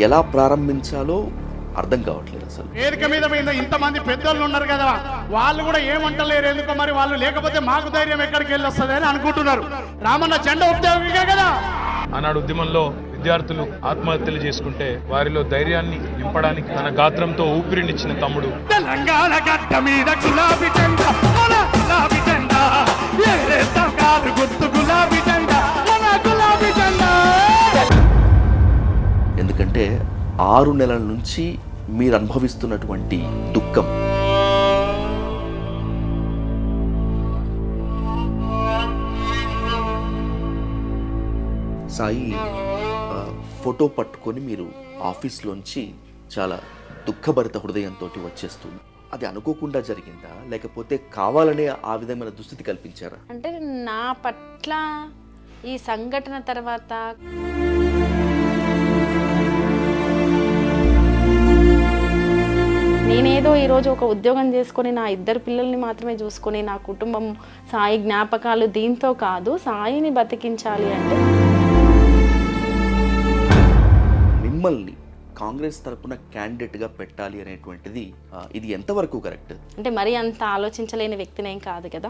ఎలా ప్రారంభించాలో అర్థం కావట్లేదు అసలు. వేదిక మీద ఇంతమంది పెద్దోళ్ళు ఉన్నారు కదా, వాళ్ళు కూడా ఏమంటలేరు ఎందుకో మరి. వాళ్ళు లేకపోతే మాకు ధైర్యం ఎక్కడికి వెళ్ళి వస్తుంది అని అనుకుంటున్నారు. రామన్న జెండా ఉద్యోగిగా కదా. ఆనాడు ఉద్యమంలో విద్యార్థులు ఆత్మహత్యలు చేసుకుంటే వారిలో ధైర్యాన్ని నింపడానికి తన గాత్రంతో ఊపిరినిచ్చిన తమ్ముడు. తెలంగాణ గడ్డ మీద గులాబీ జెండా, మన గులాబీ జెండా, ఎగరేస్తాం కాదు గుర్తు గులాబీ జెండా, మన గులాబీ జెండా. ఎందుకంటే 6 నెలల నుంచి మీరు అనుభవిస్తున్నటువంటి దుఃఖం, సాయి ఫోటో పట్టుకొని మీరు ఆఫీస్లోంచి చాలా దుఃఖభరిత హృదయంతో వచ్చేస్తుంది. అది అనుకోకుండా జరిగిందా, లేకపోతే కావాలనే ఆ విధమైన దుస్థితి కల్పించారా? అంటే నా పట్ల ఈ సంఘటన తర్వాత నేనేదో ఈరోజు ఒక ఉద్యోగం చేసుకొని నా 2 పిల్లల్ని మాత్రమే చూసుకొని నా కుటుంబం సాయి జ్ఞాపకాలు దీంతో కాదు, సాయిని బతికించాలి అంటే. మిమ్మల్ని కాంగ్రెస్ తరపున క్యాండిడేట్గా పెట్టాలి అనేటువంటిది ఇది ఎంతవరకు కరెక్ట్? అంటే మరీ అంత ఆలోచించలేని వ్యక్తినేం కాదు కదా.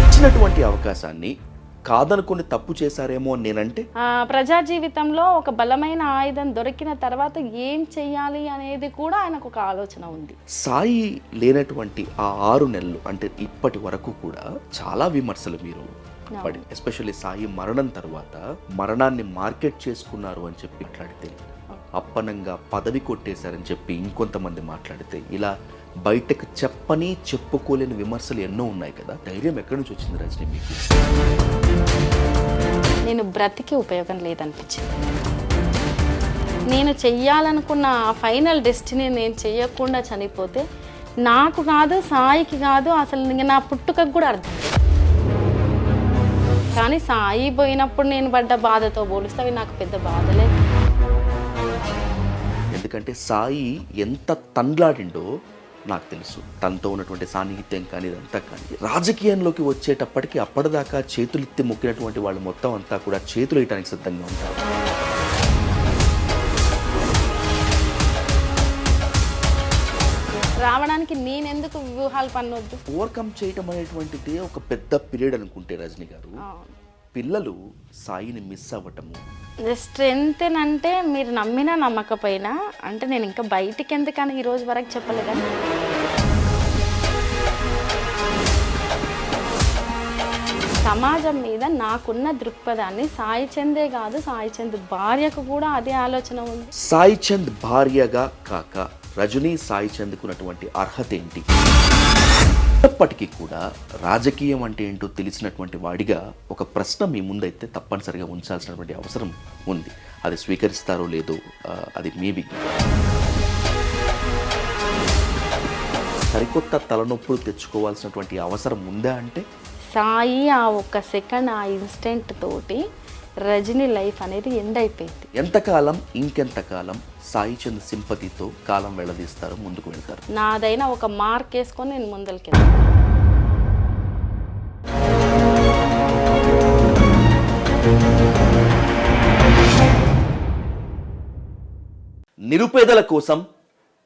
ఇచ్చినటువంటి అవకాశాన్ని కాదనుకుని తప్పు చేశారేమో నేనంటే. ప్రజా జీవితంలో ఒక బలమైన ఆయుధం దొరికిన తర్వాత ఏం చెయ్యాలి అనేది కూడా ఆయనకు ఒక ఆలోచన ఉంది. సాయి లేనటువంటి ఆ 6 నెలలు అంటే ఇప్పటి వరకు కూడా చాలా విమర్శలు మీరు పడి, ఎస్పెషల్లీ సాయి మరణం తర్వాత మరణాన్ని మార్కెట్ చేసుకున్నారు అని చెప్పి మాట్లాడితే, అప్పనంగా పదవి కొట్టేశారని చెప్పి ఇంకొంతమంది మాట్లాడితే, ఇలా బయటకు చెప్పని చెప్పుకోలేని విమర్శలు ఎన్నో ఉన్నాయి కదా. ధైర్యం ఎక్కడి నుంచి వచ్చింది రజనీ మీకు? నేను బ్రతికి ఉపయోగం లేదనిపించింది. నేను చెయ్యాలనుకున్న ఫైనల్ డెస్టినీ నేను చెయ్యకుండా చనిపోతే నాకు కాదు, సాయికి కాదు, అసలు నా పుట్టుకకు కూడా అర్థం. కానీ సాయి పోయినప్పుడు నేను పడ్డ బాధతో పోలిస్తే అవి నాకు పెద్ద బాధలే. ఎందుకంటే సాయి ఎంత తండ్లాడిండో నాకు తెలుసు. తనతో ఉన్నటువంటి సాన్నిహిత్యం కానీ ఇదంతా కానీ, రాజకీయంలోకి వచ్చేటప్పటికి అప్పటిదాకా చేతులెత్తి మొక్కినటువంటి వాళ్ళు మొత్తం అంతా కూడా చేతులు వేయడానికి సిద్ధంగా ఉంటారు. రావడానికి నేనెందుకు వ్యూహాలు పన్నొద్దు? ఓవర్కమ్ చేయటం అనేటువంటిది ఒక పెద్ద పీరియడ్ అనుకుంటే రజనీ గారు, పిల్లలు సాయిని మిస్ అవ్వటము స్ట్రెంత్ అంటే మీరు నమ్మినా నమ్మకపోయినా, అంటే నేను ఇంకా బయటికి ఎందుకని ఈ రోజు వరకు చెప్పలేదని. సమాజం మీద నాకున్న దృక్పథాన్ని సాయి చందే కాదు, సాయి చంద్ భార్యకు కూడా అదే ఆలోచన ఉంది. సాయి చంద్ భార్యగా కాక రజనీ సాయి చంద్కున్నటువంటి అర్హత ఏంటి? ఇప్పటికీ కూడా రాజకీయం అంటే ఏంటో తెలిసినటువంటి వాడిగా ఒక ప్రశ్న మీ ముందైతే తప్పనిసరిగా ఉంచాల్సినటువంటి అవసరం ఉంది. అది స్వీకరిస్తారో లేదో అది మీ విజ్ఞానం. సరికొత్త తలనొప్పులు తెచ్చుకోవాల్సినటువంటి అవసరం ఉందా అంటే? సాయి ఆ ఒక్క సెకండ్, ఆ ఇన్స్టెంట్ తోటి రజనీ లైఫ్ అనేది ఎండ్ అయిపోయింది. ఎంతకాలం, ఇంకెంతకాలం సాయి చంద్ సింపతితో కాలం వెళ్ళదీస్తారు, ముందుకు వెళ్తారు? నాదైనా ఒక మార్క్ వేసుకొని నేను ముందరికి వెళ్తాను. నిరుపేదల కోసం,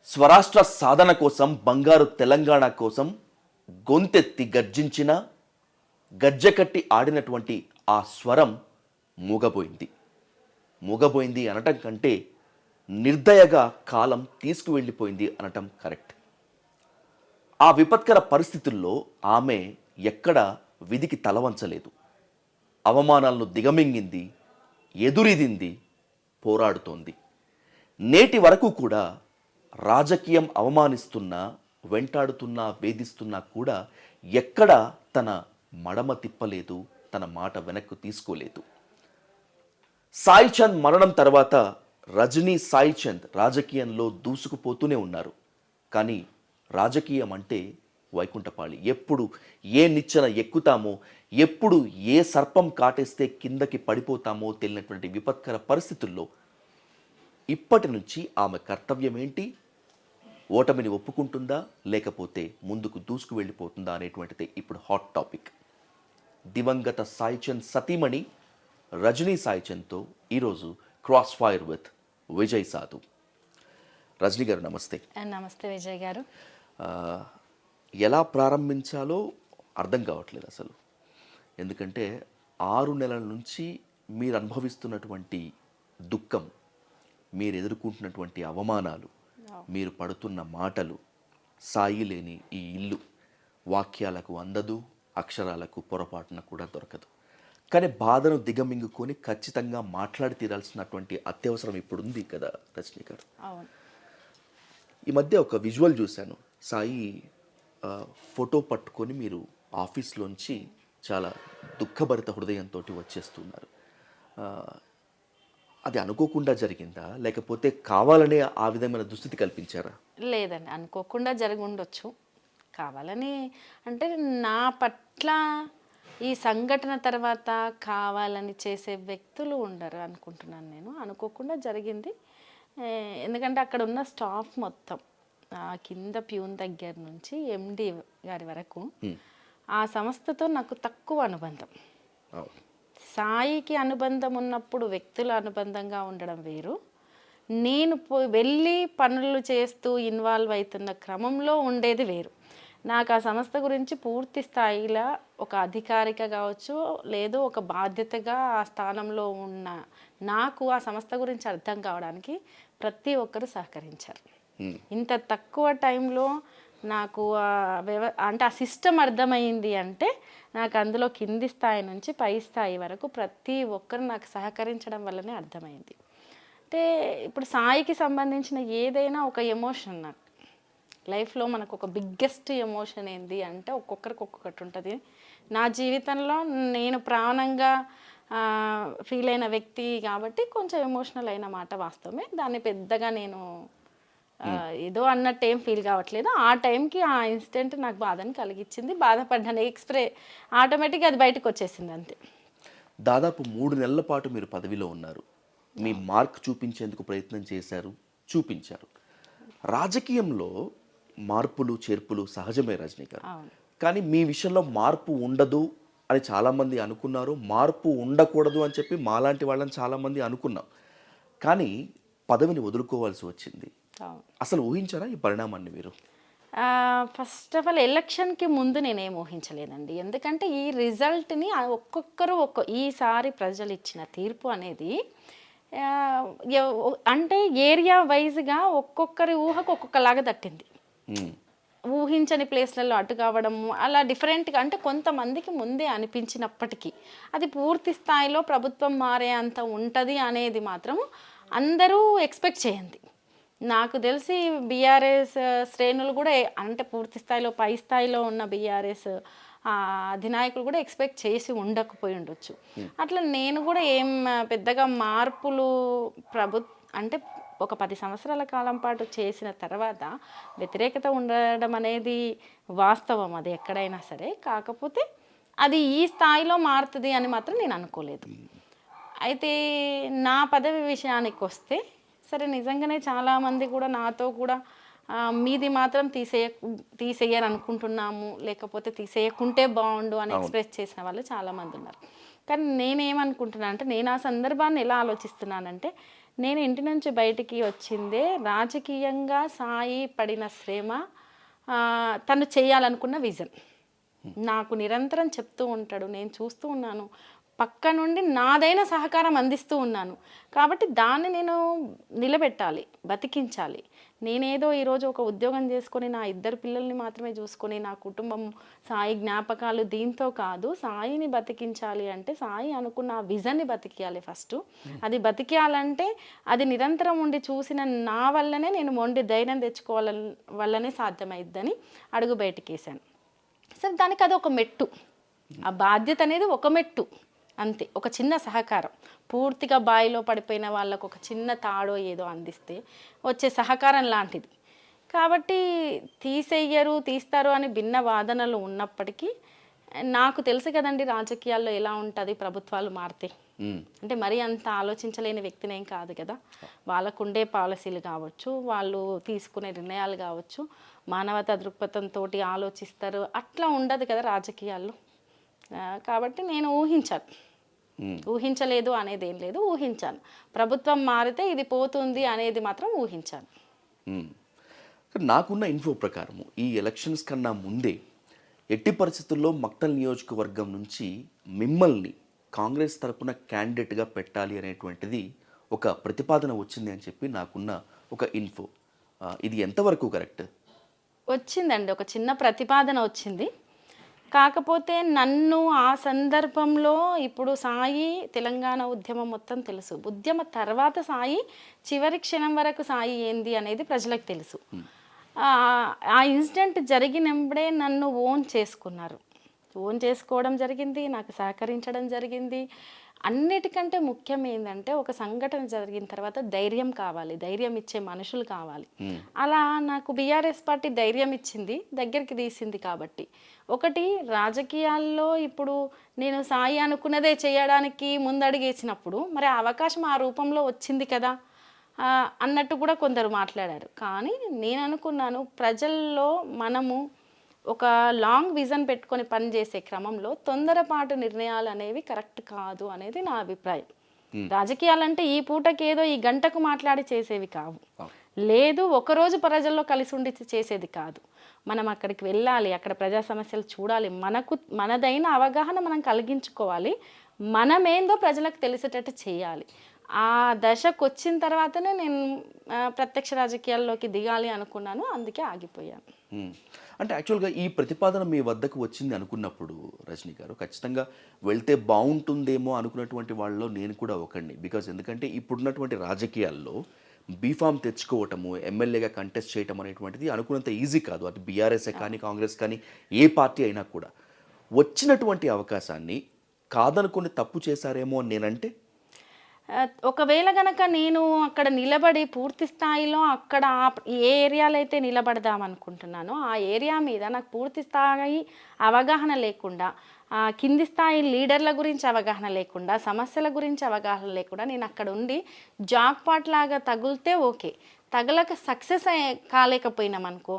స్వరాష్ట్ర సాధన కోసం, బంగారు తెలంగాణ కోసం గొంతెత్తి గర్జించిన, గజ్జెకట్టి ఆడినటువంటి ఆ స్వరం మూగబోయింది అనటం కంటే నిర్దయగా కాలం తీసుకువెళ్ళిపోయింది అనటం కరెక్ట్. ఆ విపత్కర పరిస్థితుల్లో ఆమె ఎక్కడ విధికి తలవంచలేదు. అవమానాలను దిగమింగింది, ఎదురిదింది, పోరాడుతోంది. నేటి వరకు కూడా రాజకీయం అవమానిస్తున్నా, వెంటాడుతున్నా, వేధిస్తున్నా కూడా ఎక్కడ తన మడమ తిప్పలేదు, తన మాట వెనక్కు తీసుకోలేదు. సాయి చంద్ మరణం తర్వాత రజనీ సాయి చంద్ రాజకీయంలో దూసుకుపోతూనే ఉన్నారు. కానీ రాజకీయం అంటే వైకుంఠపాళి. ఎప్పుడు ఏ నిచ్చెన ఎక్కుతామో, ఎప్పుడు ఏ సర్పం కాటేస్తే కిందకి పడిపోతామో తెలియనటువంటి విపత్కర పరిస్థితుల్లో ఇప్పటి నుంచి ఆమె కర్తవ్యం ఏంటి? ఓటమిని ఒప్పుకుంటుందా, లేకపోతే ముందుకు దూసుకు వెళ్ళిపోతుందా అనేటువంటిది ఇప్పుడు హాట్ టాపిక్. దివంగత సాయి చంద్ సతీమణి రజనీ సాయి చంద్తో ఈరోజు క్రాస్ ఫైర్ విత్ విజయ్ సాధు. రజనీ గారు నమస్తే. నమస్తే విజయ్ గారు. ఆ, ఎలా ప్రారంభించాలో అర్థం కావట్లేదు అసలు. ఎందుకంటే 6 నెలల నుంచి మీరు అనుభవిస్తున్నటువంటి దుఃఖం, మీరు ఎదుర్కొంటున్నటువంటి అవమానాలు, మీరు పడుతున్న మాటలు, సాయి లేని ఈ ఇల్లు వాక్యాలకు అందదు, అక్షరాలకు పొరపాటున కూడా దొరకదు. కానీ బాధను దిగమింగుకొని ఖచ్చితంగా మాట్లాడి తీరాల్సినటువంటి అత్యవసరం ఇప్పుడు ఉంది కదా రజనీ గారు. అవును. ఈ మధ్య ఒక విజువల్ చూశాను. సాయి ఫోటో పట్టుకొని మీరు ఆఫీస్లోంచి చాలా దుఃఖభరిత హృదయంతో వచ్చేస్తున్నారు. అది అనుకోకుండా జరిగిందా, లేకపోతే కావాలనే ఆ విధమైన దుస్థితి కల్పించారా? లేదండి, అనుకోకుండా జరిగి ఉండొచ్చు. కావాలని అంటే నా పట్ల ఈ సంఘటన తర్వాత కావాలని చేసే వ్యక్తులు ఉండరు అనుకుంటున్నాను నేను. అనుకోకుండా జరిగింది. ఎందుకంటే అక్కడ ఉన్న స్టాఫ్ మొత్తం కింద ప్యూన్ దగ్గర నుంచి ఎండి గారి వరకు ఆ సంస్థతో నాకు తక్కువ అనుబంధం. సాయికి అనుబంధం ఉన్నప్పుడు వ్యక్తుల అనుబంధంగా ఉండడం వేరు. నేను వెళ్ళి పనులు చేస్తూ ఇన్వాల్వ్ అవుతున్న క్రమంలో ఉండేది వేరు. నాకు ఆ సంస్థ గురించి పూర్తి స్థాయిలో ఒక అధికారిక కావచ్చు, లేదు ఒక బాధ్యతగా ఆ స్థానంలో ఉన్న నాకు ఆ సంస్థ గురించి అర్థం కావడానికి ప్రతి ఒక్కరు సహకరించారు. ఇంత తక్కువ టైంలో నాకు అంటే ఆ సిస్టమ్ అర్థమైంది అంటే నాకు అందులో కింది స్థాయి నుంచి పై స్థాయి వరకు ప్రతి ఒక్కరు నాకు సహకరించడం వల్లనే అర్థమైంది. అంటే ఇప్పుడు సాయికి సంబంధించిన ఏదైనా ఒక ఎమోషన్ నాకు లైఫ్లో మనకు ఒక బిగ్గెస్ట్ ఎమోషన్ ఏంది అంటే ఒక్కొక్కరికి ఒక్కొక్కటి ఉంటుంది. నా జీవితంలో నేను ప్రాణంగా ఫీల్ అయిన వ్యక్తి కాబట్టి కొంచెం ఎమోషనల్ అయిన మాట వాస్తవమే. దాన్ని పెద్దగా నేను ఏదో అన్నట్టు ఏం ఫీల్ కావట్లేదు. ఆ టైంకి ఆ ఇన్సిడెంట్ నాకు బాధని కలిగించింది. బాధపడ్డాను, ఆటోమేటిక్గా అది బయటకు వచ్చేసింది అంతే. దాదాపు 3 నెలల పాటు మీరు పదవిలో ఉన్నారు. మీ మార్క్ చూపించేందుకు ప్రయత్నం చేశారు, చూపించారు. రాజకీయంలో మార్పులు చేర్పులు సహజమే రజనీ గారు. కానీ మీ విషయంలో మార్పు ఉండదు అని చాలామంది అనుకున్నారు, మార్పు ఉండకూడదు అని చెప్పి మాలాంటి వాళ్ళని చాలామంది అనుకున్నాం. కానీ పదవిని వదులుకోవాల్సి వచ్చింది. అసలు ఊహించారా ఈ పరిణామాన్ని మీరు? ఫస్ట్ ఆఫ్ ఆల్ ఎలక్షన్కి ముందు నేనేం ఊహించలేదండి. ఎందుకంటే ఈ రిజల్ట్ని ఒక్కొక్కరు ఈసారి ప్రజలు ఇచ్చిన తీర్పు అనేది అంటే ఏరియా వైజ్గా ఒక్కొక్కరి ఊహకు ఒక్కొక్కలాగా తట్టింది. ఊహించని ప్లేస్లలో అటు కావడము అలా డిఫరెంట్గా, అంటే కొంతమందికి ముందే అనిపించినప్పటికీ అది పూర్తి స్థాయిలో ప్రభుత్వం మారే అంత ఉంటుంది అనేది మాత్రం అందరూ ఎక్స్పెక్ట్ చేయండి. నాకు తెలిసి బీఆర్ఎస్ శ్రేణులు కూడా అంటే పూర్తి స్థాయిలో పై స్థాయిలో ఉన్న బీఆర్ఎస్ అధినాయకులు కూడా ఎక్స్పెక్ట్ చేసి ఉండకపోయి ఉండొచ్చు. అట్లా నేను కూడా ఏం పెద్దగా మార్పులు అంటే ఒక 10 సంవత్సరాల కాలం పాటు చేసిన తర్వాత వ్యతిరేకత ఉండడం అనేది వాస్తవం, అది ఎక్కడైనా సరే. కాకపోతే అది ఈ స్థాయిలో మారుతుంది అని మాత్రం నేను అనుకోలేదు. అయితే నా పదవి విషయానికి వస్తే సరే, నిజంగానే చాలామంది కూడా నాతో కూడా మీది మాత్రం తీసేయాలనుకుంటున్నాము, లేకపోతే తీసేయకుంటే బాగుండు అని ఎక్స్ప్రెస్ చేసిన వాళ్ళు చాలామంది ఉన్నారు. కానీ నేనేమనుకుంటున్నాను అంటే, నేను ఆ సందర్భాన్ని ఎలా ఆలోచిస్తున్నానంటే, నేను ఇంటి నుంచి బయటికి వచ్చిందే రాజకీయంగా సాయి పడిన శ్రమ, తను చేయాలనుకున్న విజన్ నాకు నిరంతరం చెప్తూ ఉంటాడు. నేను చూస్తూ ఉన్నాను, పక్క నుండి నాదైన సహకారం అందిస్తూ ఉన్నాను. కాబట్టి దాన్ని నేను నిలబెట్టాలి, బతికించాలి. నేనేదో ఈరోజు ఒక ఉద్యోగం చేసుకొని నా 2 పిల్లల్ని మాత్రమే చూసుకొని నా కుటుంబం సాయి జ్ఞాపకాలు దీంతో కాదు, సాయిని బతికించాలి అంటే సాయి అనుకున్న ఆ విజన్ని బతికియాలి ఫస్ట్. అది బతికియాలంటే అది నిరంతరం ఉండి చూసిన నా వల్లనే, నేను మొండి ధైర్యం తెచ్చుకోవాల వల్లనే సాధ్యమైద్దని అడుగు బయటకేసాను. సరే, దానికి అది ఒక మెట్టు, ఆ బాధ్యత అనేది ఒక మెట్టు అంతే, ఒక చిన్న సహకారం. పూర్తిగా బావిలో పడిపోయిన వాళ్ళకు ఒక చిన్న తాడో ఏదో అందిస్తే వచ్చే సహకారం లాంటిది. కాబట్టి తీస్తారు అని భిన్న వాదనలు ఉన్నప్పటికీ నాకు తెలుసు కదండి రాజకీయాల్లో ఎలా ఉంటుంది, ప్రభుత్వాలు మారితే. అంటే మరీ అంత ఆలోచించలేని వ్యక్తినేం కాదు కదా. వాళ్ళకు ఉండే పాలసీలు కావచ్చు, వాళ్ళు తీసుకునే నిర్ణయాలు కావచ్చు, మానవతా దృక్పథంతో ఆలోచిస్తారు. అట్లా ఉండదు కదా రాజకీయాల్లో. కాబట్టి నేను ఊహించాను, ఊహించలేదు అనేది ఏం లేదు, ఊహించాను. ప్రభుత్వం మారితే ఇది పోతుంది అనేది మాత్రం ఊహించాను. నాకున్న ఇన్ఫో ప్రకారము ఈ ఎలక్షన్స్ కన్నా ముందే ఎట్టి పరిస్థితుల్లో మక్తల్ నియోజకవర్గం నుంచి మిమ్మల్ని కాంగ్రెస్ తరపున క్యాండిడేట్గా పెట్టాలి అనేటువంటిది ఒక ప్రతిపాదన వచ్చింది అని చెప్పి నాకున్న ఒక ఇన్ఫో. ఇది ఎంతవరకు కరెక్ట్? వచ్చిందండి, ఒక చిన్న ప్రతిపాదన వచ్చింది. కాకపోతే నన్ను ఆ సందర్భంలో ఇప్పుడు సాయి తెలంగాణ ఉద్యమం మొత్తం తెలుసు, ఉద్యమ తర్వాత సాయి చివరి క్షణం వరకు సాయి ఏంది అనేది ప్రజలకు తెలుసు. ఆ ఇన్సిడెంట్ జరిగినప్పుడే నన్ను ఓన్ చేసుకున్నారు, ఓన్ చేసుకోవడం జరిగింది, నాకు సహకరించడం జరిగింది. అన్నిటికంటే ముఖ్యం ఏంటంటే ఒక సంఘటన జరిగిన తర్వాత ధైర్యం కావాలి, ధైర్యం ఇచ్చే మనుషులు కావాలి. అలా నాకు బీఆర్ఎస్ పార్టీ ధైర్యం ఇచ్చింది, దగ్గరికి తీసింది. కాబట్టి ఒకటి రాజకీయాల్లో ఇప్పుడు నేను సాయి అనుకున్నదే చేయడానికి ముందడుగేసినప్పుడు మరి ఆ అవకాశం ఆ రూపంలో వచ్చింది కదా అన్నట్టు కూడా కొందరు మాట్లాడారు. కానీ నేను అనుకున్నాను, ప్రజల్లో మనము ఒక లాంగ్ విజన్ పెట్టుకొని పనిచేసే క్రమంలో తొందరపాటు నిర్ణయాలు అనేవి కరెక్ట్ కాదు అనేది నా అభిప్రాయం. రాజకీయాలంటే ఈ పూటకి ఏదో ఈ గంటకు మాట్లాడి చేసేవి కావు, లేదు ఒకరోజు ప్రజల్లో కలిసి ఉండి చేసేది కాదు. మనం అక్కడికి వెళ్ళాలి, అక్కడ ప్రజా సమస్యలు చూడాలి, మనదైన అవగాహన మనం కలిగించుకోవాలి, మనమేందో ప్రజలకు తెలిసేటట్టు చేయాలి. ఆ దశకు వచ్చిన తర్వాతనే నేను ప్రత్యక్ష రాజకీయాల్లోకి దిగాలి అనుకున్నాను, అందుకే ఆగిపోయాను. అంటే యాక్చువల్గా ఈ ప్రతిపాదన మీ వద్దకు వచ్చింది అనుకున్నప్పుడు రజనీ గారు ఖచ్చితంగా వెళ్తే బాగుంటుందేమో అనుకున్నటువంటి వాళ్ళలో నేను కూడా ఒకడిని. బికాజ్ ఎందుకంటే ఇప్పుడున్నటువంటి రాజకీయాల్లో బీఫామ్ తెచ్చుకోవటము, ఎమ్మెల్యేగా కంటెస్ట్ చేయటం అనేటువంటిది అనుకున్నంత ఈజీ కాదు. అది బీఆర్ఎస్ఏ కానీ కాంగ్రెస్ కానీ ఏ పార్టీ అయినా కూడా. వచ్చినటువంటి అవకాశాన్ని కాదనుకుని తప్పు చేశారేమో అని నేనంటే, ఒకవేళ గనక నేను అక్కడ నిలబడి పూర్తి స్థాయిలో అక్కడ ఏ ఏరియాలో అయితే నిలబడదాం అనుకుంటున్నానో ఆ ఏరియా మీద నాకు పూర్తి స్థాయి అవగాహన లేకుండా, కింది స్థాయి లీడర్ల గురించి అవగాహన లేకుండా, సమస్యల గురించి అవగాహన లేకుండా నేను అక్కడ ఉండి జాక్పాట్ లాగా తగిలితే ఓకే, తగలక సక్సెస్ కాలేకపోయినామనుకో,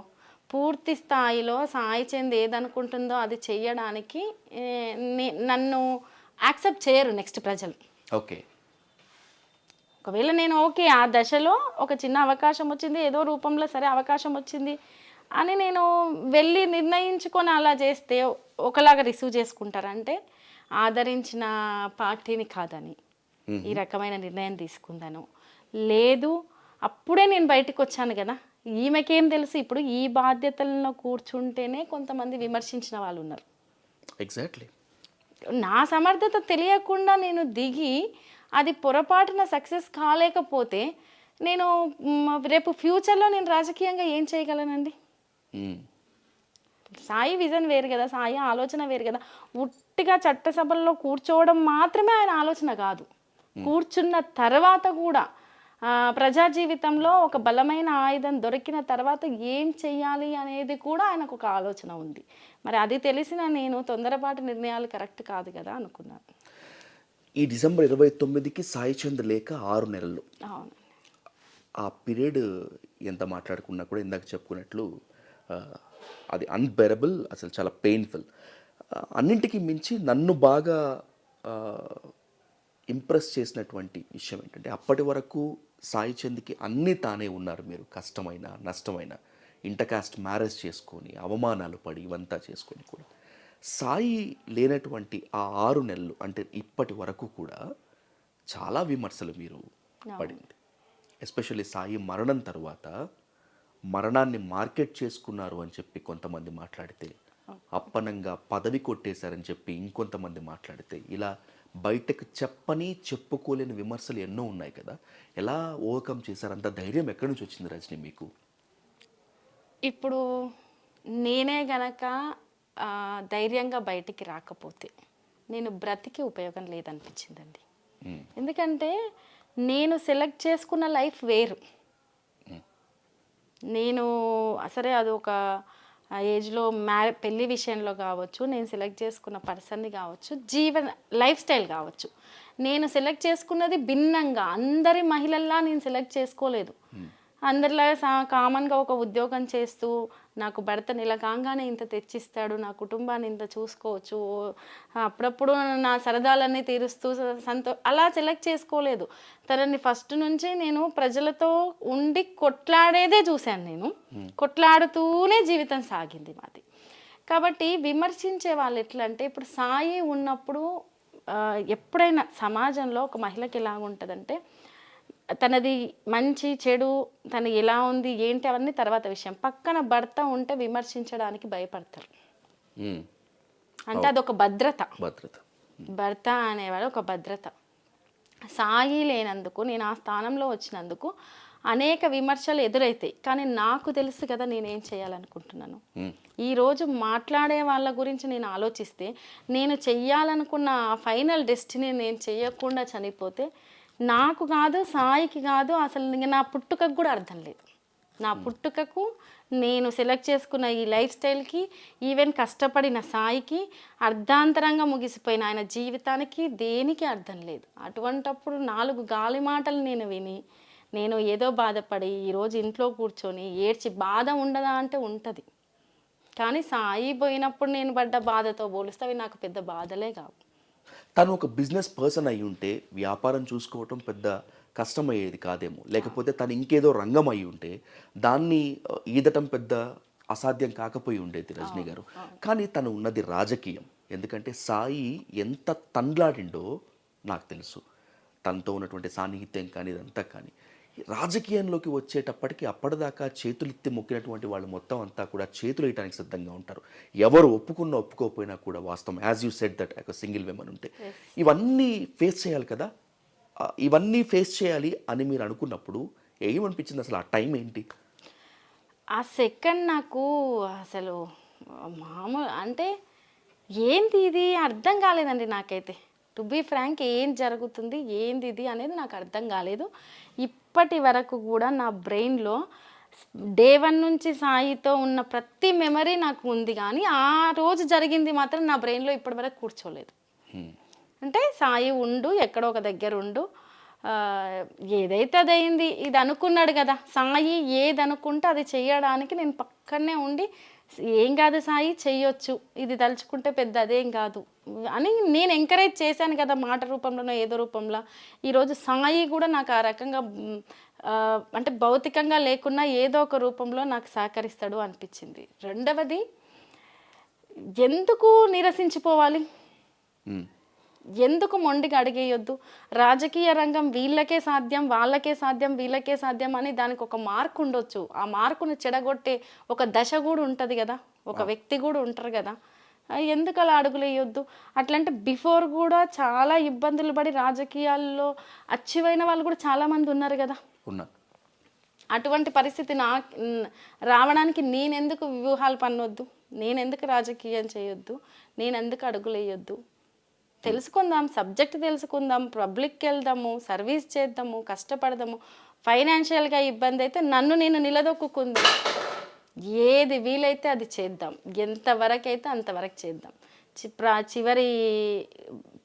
పూర్తి స్థాయిలో సాయి చంద్ ఏదనుకుంటుందో అది చెయ్యడానికి నన్ను యాక్సెప్ట్ చేయరు నెక్స్ట్ ప్రజలు. ఓకే, ఒకవేళ నేను ఓకే ఆ దశలో ఒక చిన్న అవకాశం వచ్చింది, ఏదో రూపంలో సరే అవకాశం వచ్చింది అని నేను వెళ్ళి నిర్ణయించుకొని అలా చేస్తే ఒకలాగా రిసీవ్ చేసుకుంటారంటే ఆదరించిన పార్టీని కాదని ఈ రకమైన నిర్ణయం తీసుకుందాను. లేదు అప్పుడే నేను బయటకు వచ్చాను కదా, ఈమెకేం తెలుసు, ఇప్పుడు ఈ బాధ్యతలను కూర్చుంటేనే కొంతమంది విమర్శించిన వాళ్ళు ఉన్నారు. ఎగ్జాక్ట్లీ. నా సమర్థత తెలియకుండా నేను దిగి అది పొరపాటున సక్సెస్ కాలేకపోతే నేను రేపు ఫ్యూచర్లో నేను రాజకీయంగా ఏం చేయగలనండి? సాయి విజన్ వేరు కదా, సాయి ఆలోచన వేరు కదా. ఉట్టిగా చట్టసభల్లో కూర్చోవడం మాత్రమే ఆయన ఆలోచన కాదు, కూర్చున్న తర్వాత కూడా ప్రజా జీవితంలో ఒక బలమైన ఆయుధం దొరికిన తర్వాత ఏం చెయ్యాలి అనేది కూడా ఆయనకు ఒక ఆలోచన ఉంది. మరి అది తెలిసిన నేను తొందరపాటు నిర్ణయాలు కరెక్ట్ కాదు కదా అనుకున్నాను. ఈ డిసెంబర్ 29కి సాయి చంద్ లేక 6 నెలలు. అవును, ఆ పీరియడ్ ఎంత మాట్లాడుకున్నా కూడా ఇందాక చెప్పుకున్నట్లు అది అన్బెరబుల్, అసలు చాలా పెయిన్ఫుల్. అన్నింటికి మించి నన్ను బాగా ఇంప్రెస్ చేసినటువంటి విషయం ఏంటంటే అప్పటి వరకు సాయి చంద్కి అన్నీ తానే ఉన్నారు. మీరు కష్టమైన నష్టమైన ఇంటర్కాస్ట్ మ్యారేజ్ చేసుకొని అవమానాలు పడి ఇవంతా చేసుకొని కూడా సాయి లేనటువంటి ఆ 6 నెలలు అంటే ఇప్పటి వరకు కూడా చాలా విమర్శలు మీరు పడింది. ఎస్పెషల్లీ సాయి మరణం తర్వాత మరణాన్ని మార్కెట్ చేసుకున్నారు అని చెప్పి కొంతమంది మాట్లాడితే, అప్పనంగా పదవి కొట్టేశారని చెప్పి ఇంకొంతమంది మాట్లాడితే, ఇలా బయటకు చెప్పుకోలేని విమర్శలు ఎన్నో ఉన్నాయి కదా. ఎలా ఓవర్కమ్ చేశారు? అంత ధైర్యం ఎక్కడి నుంచి వచ్చింది రజనీ మీకు? ఇప్పుడు నేనే గనక ధైర్యంగా బయటికి రాకపోతే నేను బ్రతికి ఉపయోగం లేదనిపించిందండి. ఎందుకంటే నేను సెలెక్ట్ చేసుకున్న లైఫ్ వేరు. నేను సరే అది ఒక ఏజ్లో పెళ్లి విషయంలో కావచ్చు, నేను సెలెక్ట్ చేసుకున్న పర్సన్ని కావచ్చు, లైఫ్ స్టైల్ కావచ్చు, నేను సెలెక్ట్ చేసుకున్నది భిన్నంగా. అందరి మహిళల్లా నేను సెలెక్ట్ చేసుకోలేదు. అందరిలాగా కామన్గా ఒక ఉద్యోగం చేస్తూ నాకు భర్త నెల కాగానే ఇంత తెచ్చిస్తాడు, నా కుటుంబాన్ని ఇంత చూసుకోవచ్చు, అప్పుడప్పుడు నా సరదాలన్నీ తీరుస్తూ అలా సెలెక్ట్ చేసుకోలేదు. తనని ఫస్ట్ నుంచి నేను ప్రజలతో ఉండి కొట్లాడేదే చూశాను. నేను కొట్లాడుతూనే జీవితం సాగింది మాది. కాబట్టి విమర్శించే వాళ్ళు ఎట్లా అంటే, ఇప్పుడు సాయి ఉన్నప్పుడు ఎప్పుడైనా సమాజంలో ఒక మహిళకి ఎలా ఉంటుందంటే, తనది మంచి చెడు, తను ఎలా ఉంది ఏంటి అవన్నీ తర్వాత విషయం. పక్కన భర్త ఉంటే విమర్శించడానికి భయపడతారు. అంటే అదొక భద్రత. భర్త అనేవాడు ఒక భద్రత. సాయి లేనందుకు, నేను ఆ స్థానంలో వచ్చినందుకు అనేక విమర్శలు ఎదురైతాయి. కానీ నాకు తెలుసు కదా నేనేం చేయాలనుకుంటున్నాను. ఈరోజు మాట్లాడే వాళ్ళ గురించి నేను ఆలోచిస్తే, నేను చెయ్యాలనుకున్న ఫైనల్ డెస్టినీ నేను చెయ్యకుండా చనిపోతే నాకు కాదు, సాయికి కాదు, అసలు నా పుట్టుకకు కూడా అర్థం లేదు. నా పుట్టుకకు, నేను సెలెక్ట్ చేసుకున్న ఈ లైఫ్ స్టైల్కి, ఈవెన్ కష్టపడిన సాయికి, అర్ధాంతరంగా ముగిసిపోయిన ఆయన జీవితానికి దేనికి అర్థం లేదు. అటువంటప్పుడు 4 గాలి మాటలు నేను విని, నేను ఏదో బాధపడి ఈరోజు ఇంట్లో కూర్చొని ఏడ్చి, బాధ ఉండదా అంటే ఉంటుంది. కానీ సాయి పోయినప్పుడు నేను పడ్డ బాధతో పోలిస్తే అవి నాకు పెద్ద బాధలే కావు. తను ఒక బిజినెస్ పర్సన్ అయి ఉంటే వ్యాపారం చూసుకోవటం పెద్ద కష్టమయ్యేది కాదేమో, లేకపోతే తను ఇంకేదో రంగం అయి ఉంటే దాన్ని ఈదటం పెద్ద అసాధ్యం కాకపోయి ఉండేది రజనీ గారు. కానీ తను ఉన్నది రాజకీయం. ఎందుకంటే సాయి ఎంత తండ్లాడిండో నాకు తెలుసు, తనతో ఉన్నటువంటి సాన్నిహిత్యం కానీ ఇదంతా. కానీ రాజకీయంలోకి వచ్చేటప్పటికి అప్పటిదాకా చేతులెత్తి మొక్కినటువంటి వాళ్ళు మొత్తం అంతా కూడా చేతులు వేయడానికి సిద్ధంగా ఉంటారు. ఎవరు ఒప్పుకున్నా ఒప్పుకోకపోయినా కూడా వాస్తవం. యాజ్ యూ సెడ్ దట్ ఒక సింగిల్ విమెన్ ఉంటే ఇవన్నీ ఫేస్ చేయాలి కదా. ఇవన్నీ ఫేస్ చేయాలి అని మీరు అనుకున్నప్పుడు ఏమనిపించింది అసలు? ఆ టైం ఏంటి? ఆ సెకండ్ నాకు అసలు మామూలు అంటే ఏంది ఇది అర్థం కాలేదండి నాకైతే. టు బీ ఫ్రాంక్, ఏం జరుగుతుంది ఏంది ఇది అనేది నాకు అర్థం కాలేదు. ఇప్పటి వరకు కూడా నా బ్రెయిన్లో డే 1 నుంచి సాయితో ఉన్న ప్రతి మెమరీ నాకు ఉంది. కానీ ఆ రోజు జరిగింది మాత్రం నా బ్రెయిన్లో ఇప్పటి వరకు కూర్చోలేదు. అంటే సాయి ఉండు, ఎక్కడో ఒక దగ్గర ఉండు, ఏదైతే అదయింది. ఇది అనుకున్నాడు కదా సాయి, ఏది అనుకుంటే అది చేయడానికి నేను పక్కనే ఉండి, ఏం కాదు సాయి చెయ్యొచ్చు, ఇది తలుచుకుంటే పెద్ద అదేం కాదు అని నేను ఎంకరేజ్ చేశాను కదా, మాట రూపంలోనో ఏదో రూపంలో. ఈరోజు సాయి కూడా నాకు ఆ రకంగా అంటే భౌతికంగా లేకున్నా ఏదో ఒక రూపంలో నాకు సహకరిస్తాడు అనిపించింది. రెండవది, ఎందుకు నిరసించిపోవాలి, ఎందుకు మొండిగా అడిగేయొద్దు. రాజకీయ రంగం వీళ్ళకే సాధ్యం, వాళ్ళకే సాధ్యం, వీళ్ళకే సాధ్యం అని దానికి ఒక మార్క్ ఉండొచ్చు. ఆ మార్కును చెడగొట్టే ఒక దశ కూడా ఉంటుంది కదా, ఒక వ్యక్తి కూడా ఉంటారు కదా. ఎందుకు అలా అడుగులేయొద్దు? అట్లంటే బిఫోర్ కూడా చాలా ఇబ్బందులు పడి రాజకీయాల్లో అచీవ్ అయిన వాళ్ళు కూడా చాలామంది ఉన్నారు కదా. అటువంటి పరిస్థితి రావడానికి నేనెందుకు వ్యూహాలు పన్నొద్దు, నేనెందుకు రాజకీయం చేయొద్దు, నేనెందుకు అడుగులేయొద్దు? తెలుసుకుందాం, సబ్జెక్ట్ తెలుసుకుందాం, పబ్లిక్కి వెళ్దాము, సర్వీస్ చేద్దాము, కష్టపడదాము. ఫైనాన్షియల్గా ఇబ్బంది అయితే నన్ను నేను నిలదొక్కుంది, ఏది వీలైతే అది చేద్దాం, ఎంతవరకు అయితే అంతవరకు చేద్దాం. చివరి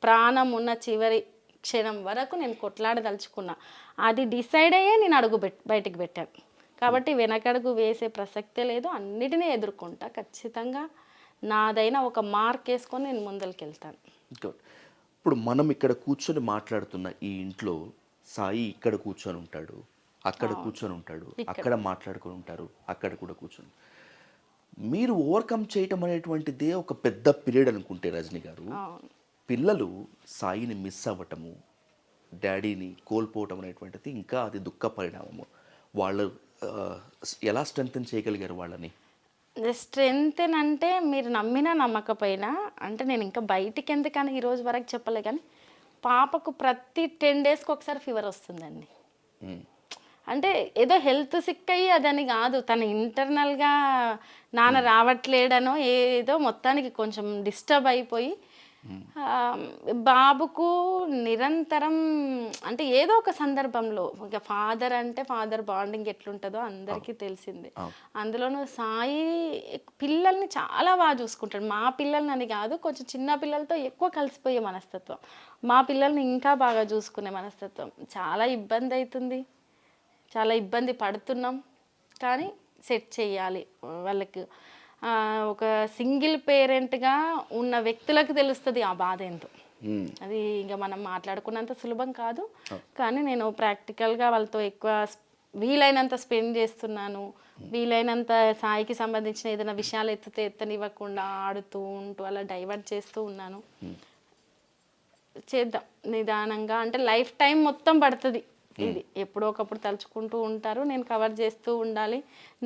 ప్రాణం ఉన్న చివరి క్షణం వరకు నేను కొట్లాడదలుచుకున్నా. అది డిసైడ్ అయ్యే నేను బయటికి పెట్టాను. కాబట్టి వెనకడుగు వేసే ప్రసక్తే లేదు. అన్నిటినీ ఎదుర్కొంటా. ఖచ్చితంగా నాదైనా ఒక మార్క్ వేసుకొని నేను ముందరికి వెళ్తాను. ఇప్పుడు మనం ఇక్కడ కూర్చొని మాట్లాడుతున్న ఈ ఇంట్లో సాయి ఇక్కడ కూర్చొని ఉంటాడు, అక్కడ కూర్చొని ఉంటాడు, అక్కడ మాట్లాడుకొని ఉంటారు, అక్కడ కూడా కూర్చొని. మీరు ఓవర్కమ్ చేయటం అనేటువంటిదే ఒక పెద్ద పీరియడ్ అనుకుంటే రజనీ గారు, పిల్లలు సాయిని మిస్ అవ్వటము, డాడీని కోల్పోవటం అనేటువంటిది ఇంకా అది దుఃఖ పరిణామము. వాళ్ళు ఎలా స్ట్రెంగ్తెన్ చేయగలిగారు వాళ్ళని? స్ట్రెంగ్త్ అంటే మీరు నమ్మినా నమ్మకపోయినా, అంటే నేను ఇంకా బయటికి ఎందుకని ఈరోజు వరకు చెప్పలే, కానీ పాపకు ప్రతి 10 డేస్కి ఒకసారి ఫీవర్ వస్తుందండి. అంటే ఏదో హెల్త్ సిక్ అయ్యి అదని కాదు, తను ఇంటర్నల్గా నాన్న రావట్లేడనో ఏదో మొత్తానికి కొంచెం డిస్టర్బ్ అయిపోయి బాబుకు నిరంతరం అంటే ఏదో ఒక సందర్భంలో, ఇక ఫాదర్ అంటే ఫాదర్ బాండింగ్ ఎట్లుంటుందో అందరికీ తెలిసిందే. అందులోనూ సాయి పిల్లల్ని చాలా బాగా చూసుకుంటాడు. మా పిల్లల్ని అని కాదు, కొంచెం చిన్న పిల్లలతో ఎక్కువ కలిసిపోయే మనస్తత్వం, మా పిల్లల్ని ఇంకా బాగా చూసుకునే మనస్తత్వం. చాలా ఇబ్బంది అవుతుంది, చాలా ఇబ్బంది పడుతున్నాం, కానీ సెట్ చేయాలి వాళ్ళకి. ఒక సింగిల్ పేరెంట్గా ఉన్న వ్యక్తులకు తెలుస్తుంది ఆ బాధ ఏంటో. అది ఇంకా మనం మాట్లాడుకున్నంత సులభం కాదు, కానీ నేను ప్రాక్టికల్గా వాళ్ళతో ఎక్కువ వీలైనంత స్పెండ్ చేస్తున్నాను. వీలైనంత సాయికి సంబంధించిన ఏదైనా విషయాలు ఎత్తనివ్వకుండా ఆడుతూ ఉంటూ అలా డైవర్ట్ చేస్తూ ఉన్నాను. చేద్దాం నిదానంగా, అంటే లైఫ్ టైం మొత్తం పడుతుంది ఇది. ఎప్పుడో ఒకప్పుడు తలుచుకుంటూ ఉంటారు, నేను కవర్ చేస్తూ ఉండాలి.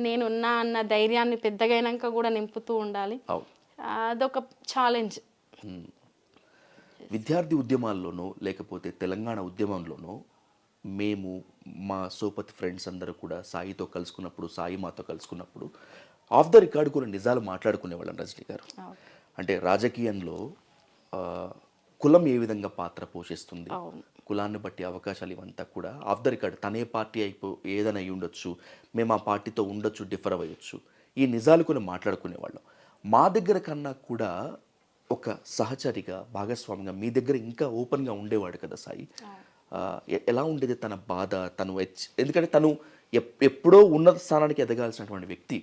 నేనున్నా అన్న ధైర్యాన్ని పెద్దగైనాక కూడా నింపుతూ ఉండాలి. అదొక ఛాలెంజ్. విద్యార్థి ఉద్యమాల్లోనో లేకపోతే తెలంగాణ ఉద్యమంలోనో మేము మా సోపతి ఫ్రెండ్స్ అందరూ కూడా సాయితో కలుసుకున్నప్పుడు, సాయి మాతో కలుసుకున్నప్పుడు ఆఫ్ ద రికార్డ్ కొన్ని నిజాలు మాట్లాడుకునేవాళ్ళం రజనీ గారు. అంటే రాజకీయంలో కులం ఏ విధంగా పాత్ర పోషిస్తుంది, కులాన్ని బట్టి అవకాశాలు ఇవంతా కూడా ఆఫ్ ద రికార్డ్. తనే పార్టీ ఏదైనా అయి ఉండొచ్చు, మేము ఆ పార్టీతో ఉండొచ్చు, డిఫర్ అవ్వచ్చు, ఈ నిజాలు కొన్ని మాట్లాడుకునేవాళ్ళం. మా దగ్గర కన్నా కూడా ఒక సహచరిగా, భాగస్వామిగా మీ దగ్గర ఇంకా ఓపెన్గా ఉండేవాడు కదా సాయి. ఎలా ఉండేది తన బాధ? తను ఎందుకంటే తను ఎప్పుడో ఉన్నత స్థానానికి ఎదగాల్సినటువంటి వ్యక్తి,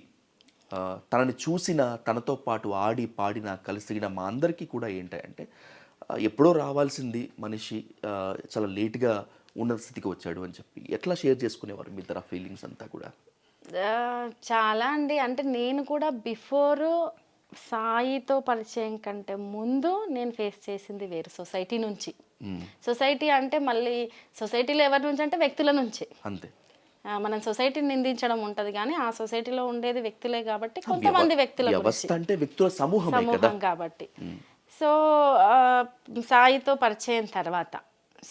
తనని చూసిన, తనతో పాటు ఆడి పాడిన, కలిసిన మా అందరికీ కూడా ఏంటంటే ఎప్పుడో రావాల్సింది మనిషి చాలా లేట్గా ఉన్నత స్థితికి వచ్చాడు అని చెప్పి ఎట్లా షేర్ చేసుకునేవారు మీ ఇద్దరు ఫీలింగ్స్ అంతా కూడా? చాలా అండి. అంటే నేను కూడా బిఫోర్ సాయితో పరిచయం కంటే ముందు నేను ఫేస్ చేసింది వేరు, సొసైటీ నుంచి. సొసైటీ అంటే మళ్ళీ సొసైటీలో ఎవరి నుంచి అంటే వ్యక్తుల నుంచి. అంతే, మనం సొసైటీని నిందించడం ఉంటుంది, కానీ ఆ సొసైటీలో ఉండేది వ్యక్తులే కాబట్టి కొంతమంది వ్యక్తుల అంటే వ్యక్తుల సమూహం కాబట్టి. సో సాయితో పరిచయం తర్వాత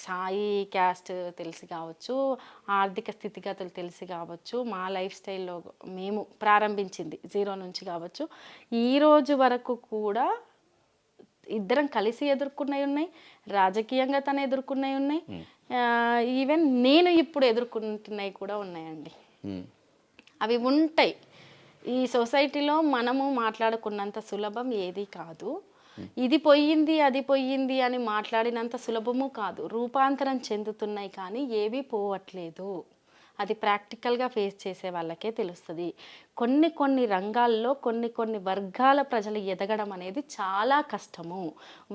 సాయి క్యాస్ట్ తెలిసి కావచ్చు, ఆర్థిక స్థితిగతులు తెలిసి కావచ్చు, మా లైఫ్ స్టైల్లో మేము ప్రారంభించింది 0 నుంచి కావచ్చు, ఈ రోజు వరకు కూడా ఇద్దరం కలిసి ఎదుర్కొన్నవి ఉన్నాయి, రాజకీయంగా తను ఎదుర్కొన్నవి ఉన్నాయి, ఈవెన్ నేను ఇప్పుడు ఎదుర్కొంటున్నవి కూడా ఉన్నాయండి. అవి ఉంటాయి. ఈ సొసైటీలో మనము మాట్లాడుకున్నంత సులభం ఏది కాదు. ఇది పోయింది అది పోయింది అని మాట్లాడినంత సులభము కాదు. రూపాంతరం చెందుతున్నాయి కానీ ఏవి పోవట్లేదు. అది ప్రాక్టికల్గా ఫేస్ చేసే వాళ్ళకే తెలుస్తుంది. కొన్ని రంగాల్లో కొన్ని వర్గాల ప్రజలు ఎదగడం అనేది చాలా కష్టము.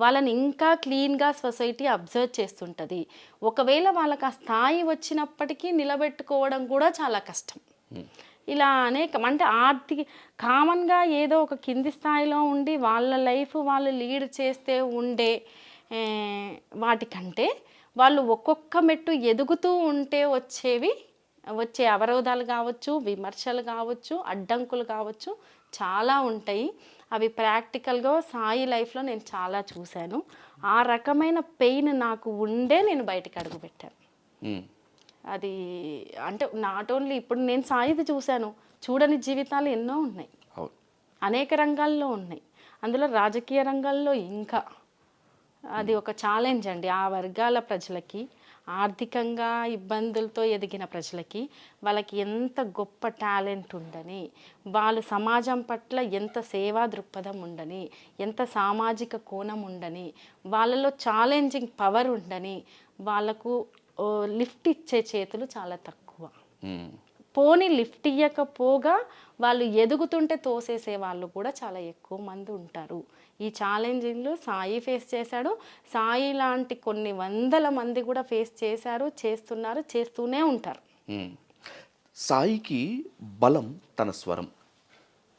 వాళ్ళని ఇంకా క్లీన్గా సొసైటీ అబ్జర్వ్ చేస్తుంటుంది. ఒకవేళ వాళ్ళకి ఆ స్థాయి వచ్చినప్పటికీ నిలబెట్టుకోవడం కూడా చాలా కష్టం. ఇలా అంటే కామన్గా ఏదో ఒక కింది స్థాయిలో ఉండి వాళ్ళ లైఫ్ వాళ్ళు లీడ్ చేస్తే ఉండే వాటికంటే వాళ్ళు ఒక్కొక్క మెట్టు ఎదుగుతూ ఉంటే వచ్చే అవరోధాలు కావచ్చు, విమర్శలు కావచ్చు, అడ్డంకులు కావచ్చు, చాలా ఉంటాయి. అవి ప్రాక్టికల్గా సాయి లైఫ్లో నేను చాలా చూశాను. ఆ రకమైన పెయిన్ నాకు ఉండే నేను బయటకు అడుగుపెట్టాను. అది అంటే నాట్ ఓన్లీ ఇప్పుడు నేను సాయిది చూశాను, చూడని జీవితాలు ఎన్నో ఉన్నాయి, అనేక రంగాల్లో ఉన్నాయి. అందులో రాజకీయ రంగాల్లో ఇంకా అది ఒక ఛాలెంజ్ అండి. ఆ వర్గాల ప్రజలకి, ఆర్థికంగా ఇబ్బందులతో ఎదిగిన ప్రజలకి, వాళ్ళకి ఎంత గొప్ప టాలెంట్ ఉండని, వాళ్ళు సమాజం పట్ల ఎంత సేవా దృక్పథం ఉండని, ఎంత సామాజిక కోణం ఉండని, వాళ్ళలో ఛాలెంజింగ్ పవర్ ఉండని, వాళ్ళకు లిఫ్ట్ ఇచ్చే చేతులు చాలా తక్కువ. పోనీ లిఫ్ట్ ఇవ్వకపోగా వాళ్ళు ఎదుగుతుంటే తోసేసే వాళ్ళు కూడా చాలా ఎక్కువ మంది ఉంటారు. ఈ ఛాలెంజింగ్లు సాయి ఫేస్ చేశాడు. సాయి లాంటి కొన్ని వందల మంది కూడా ఫేస్ చేశారు, చేస్తున్నారు, చేస్తూనే ఉంటారు. సాయికి బలం తన స్వరం.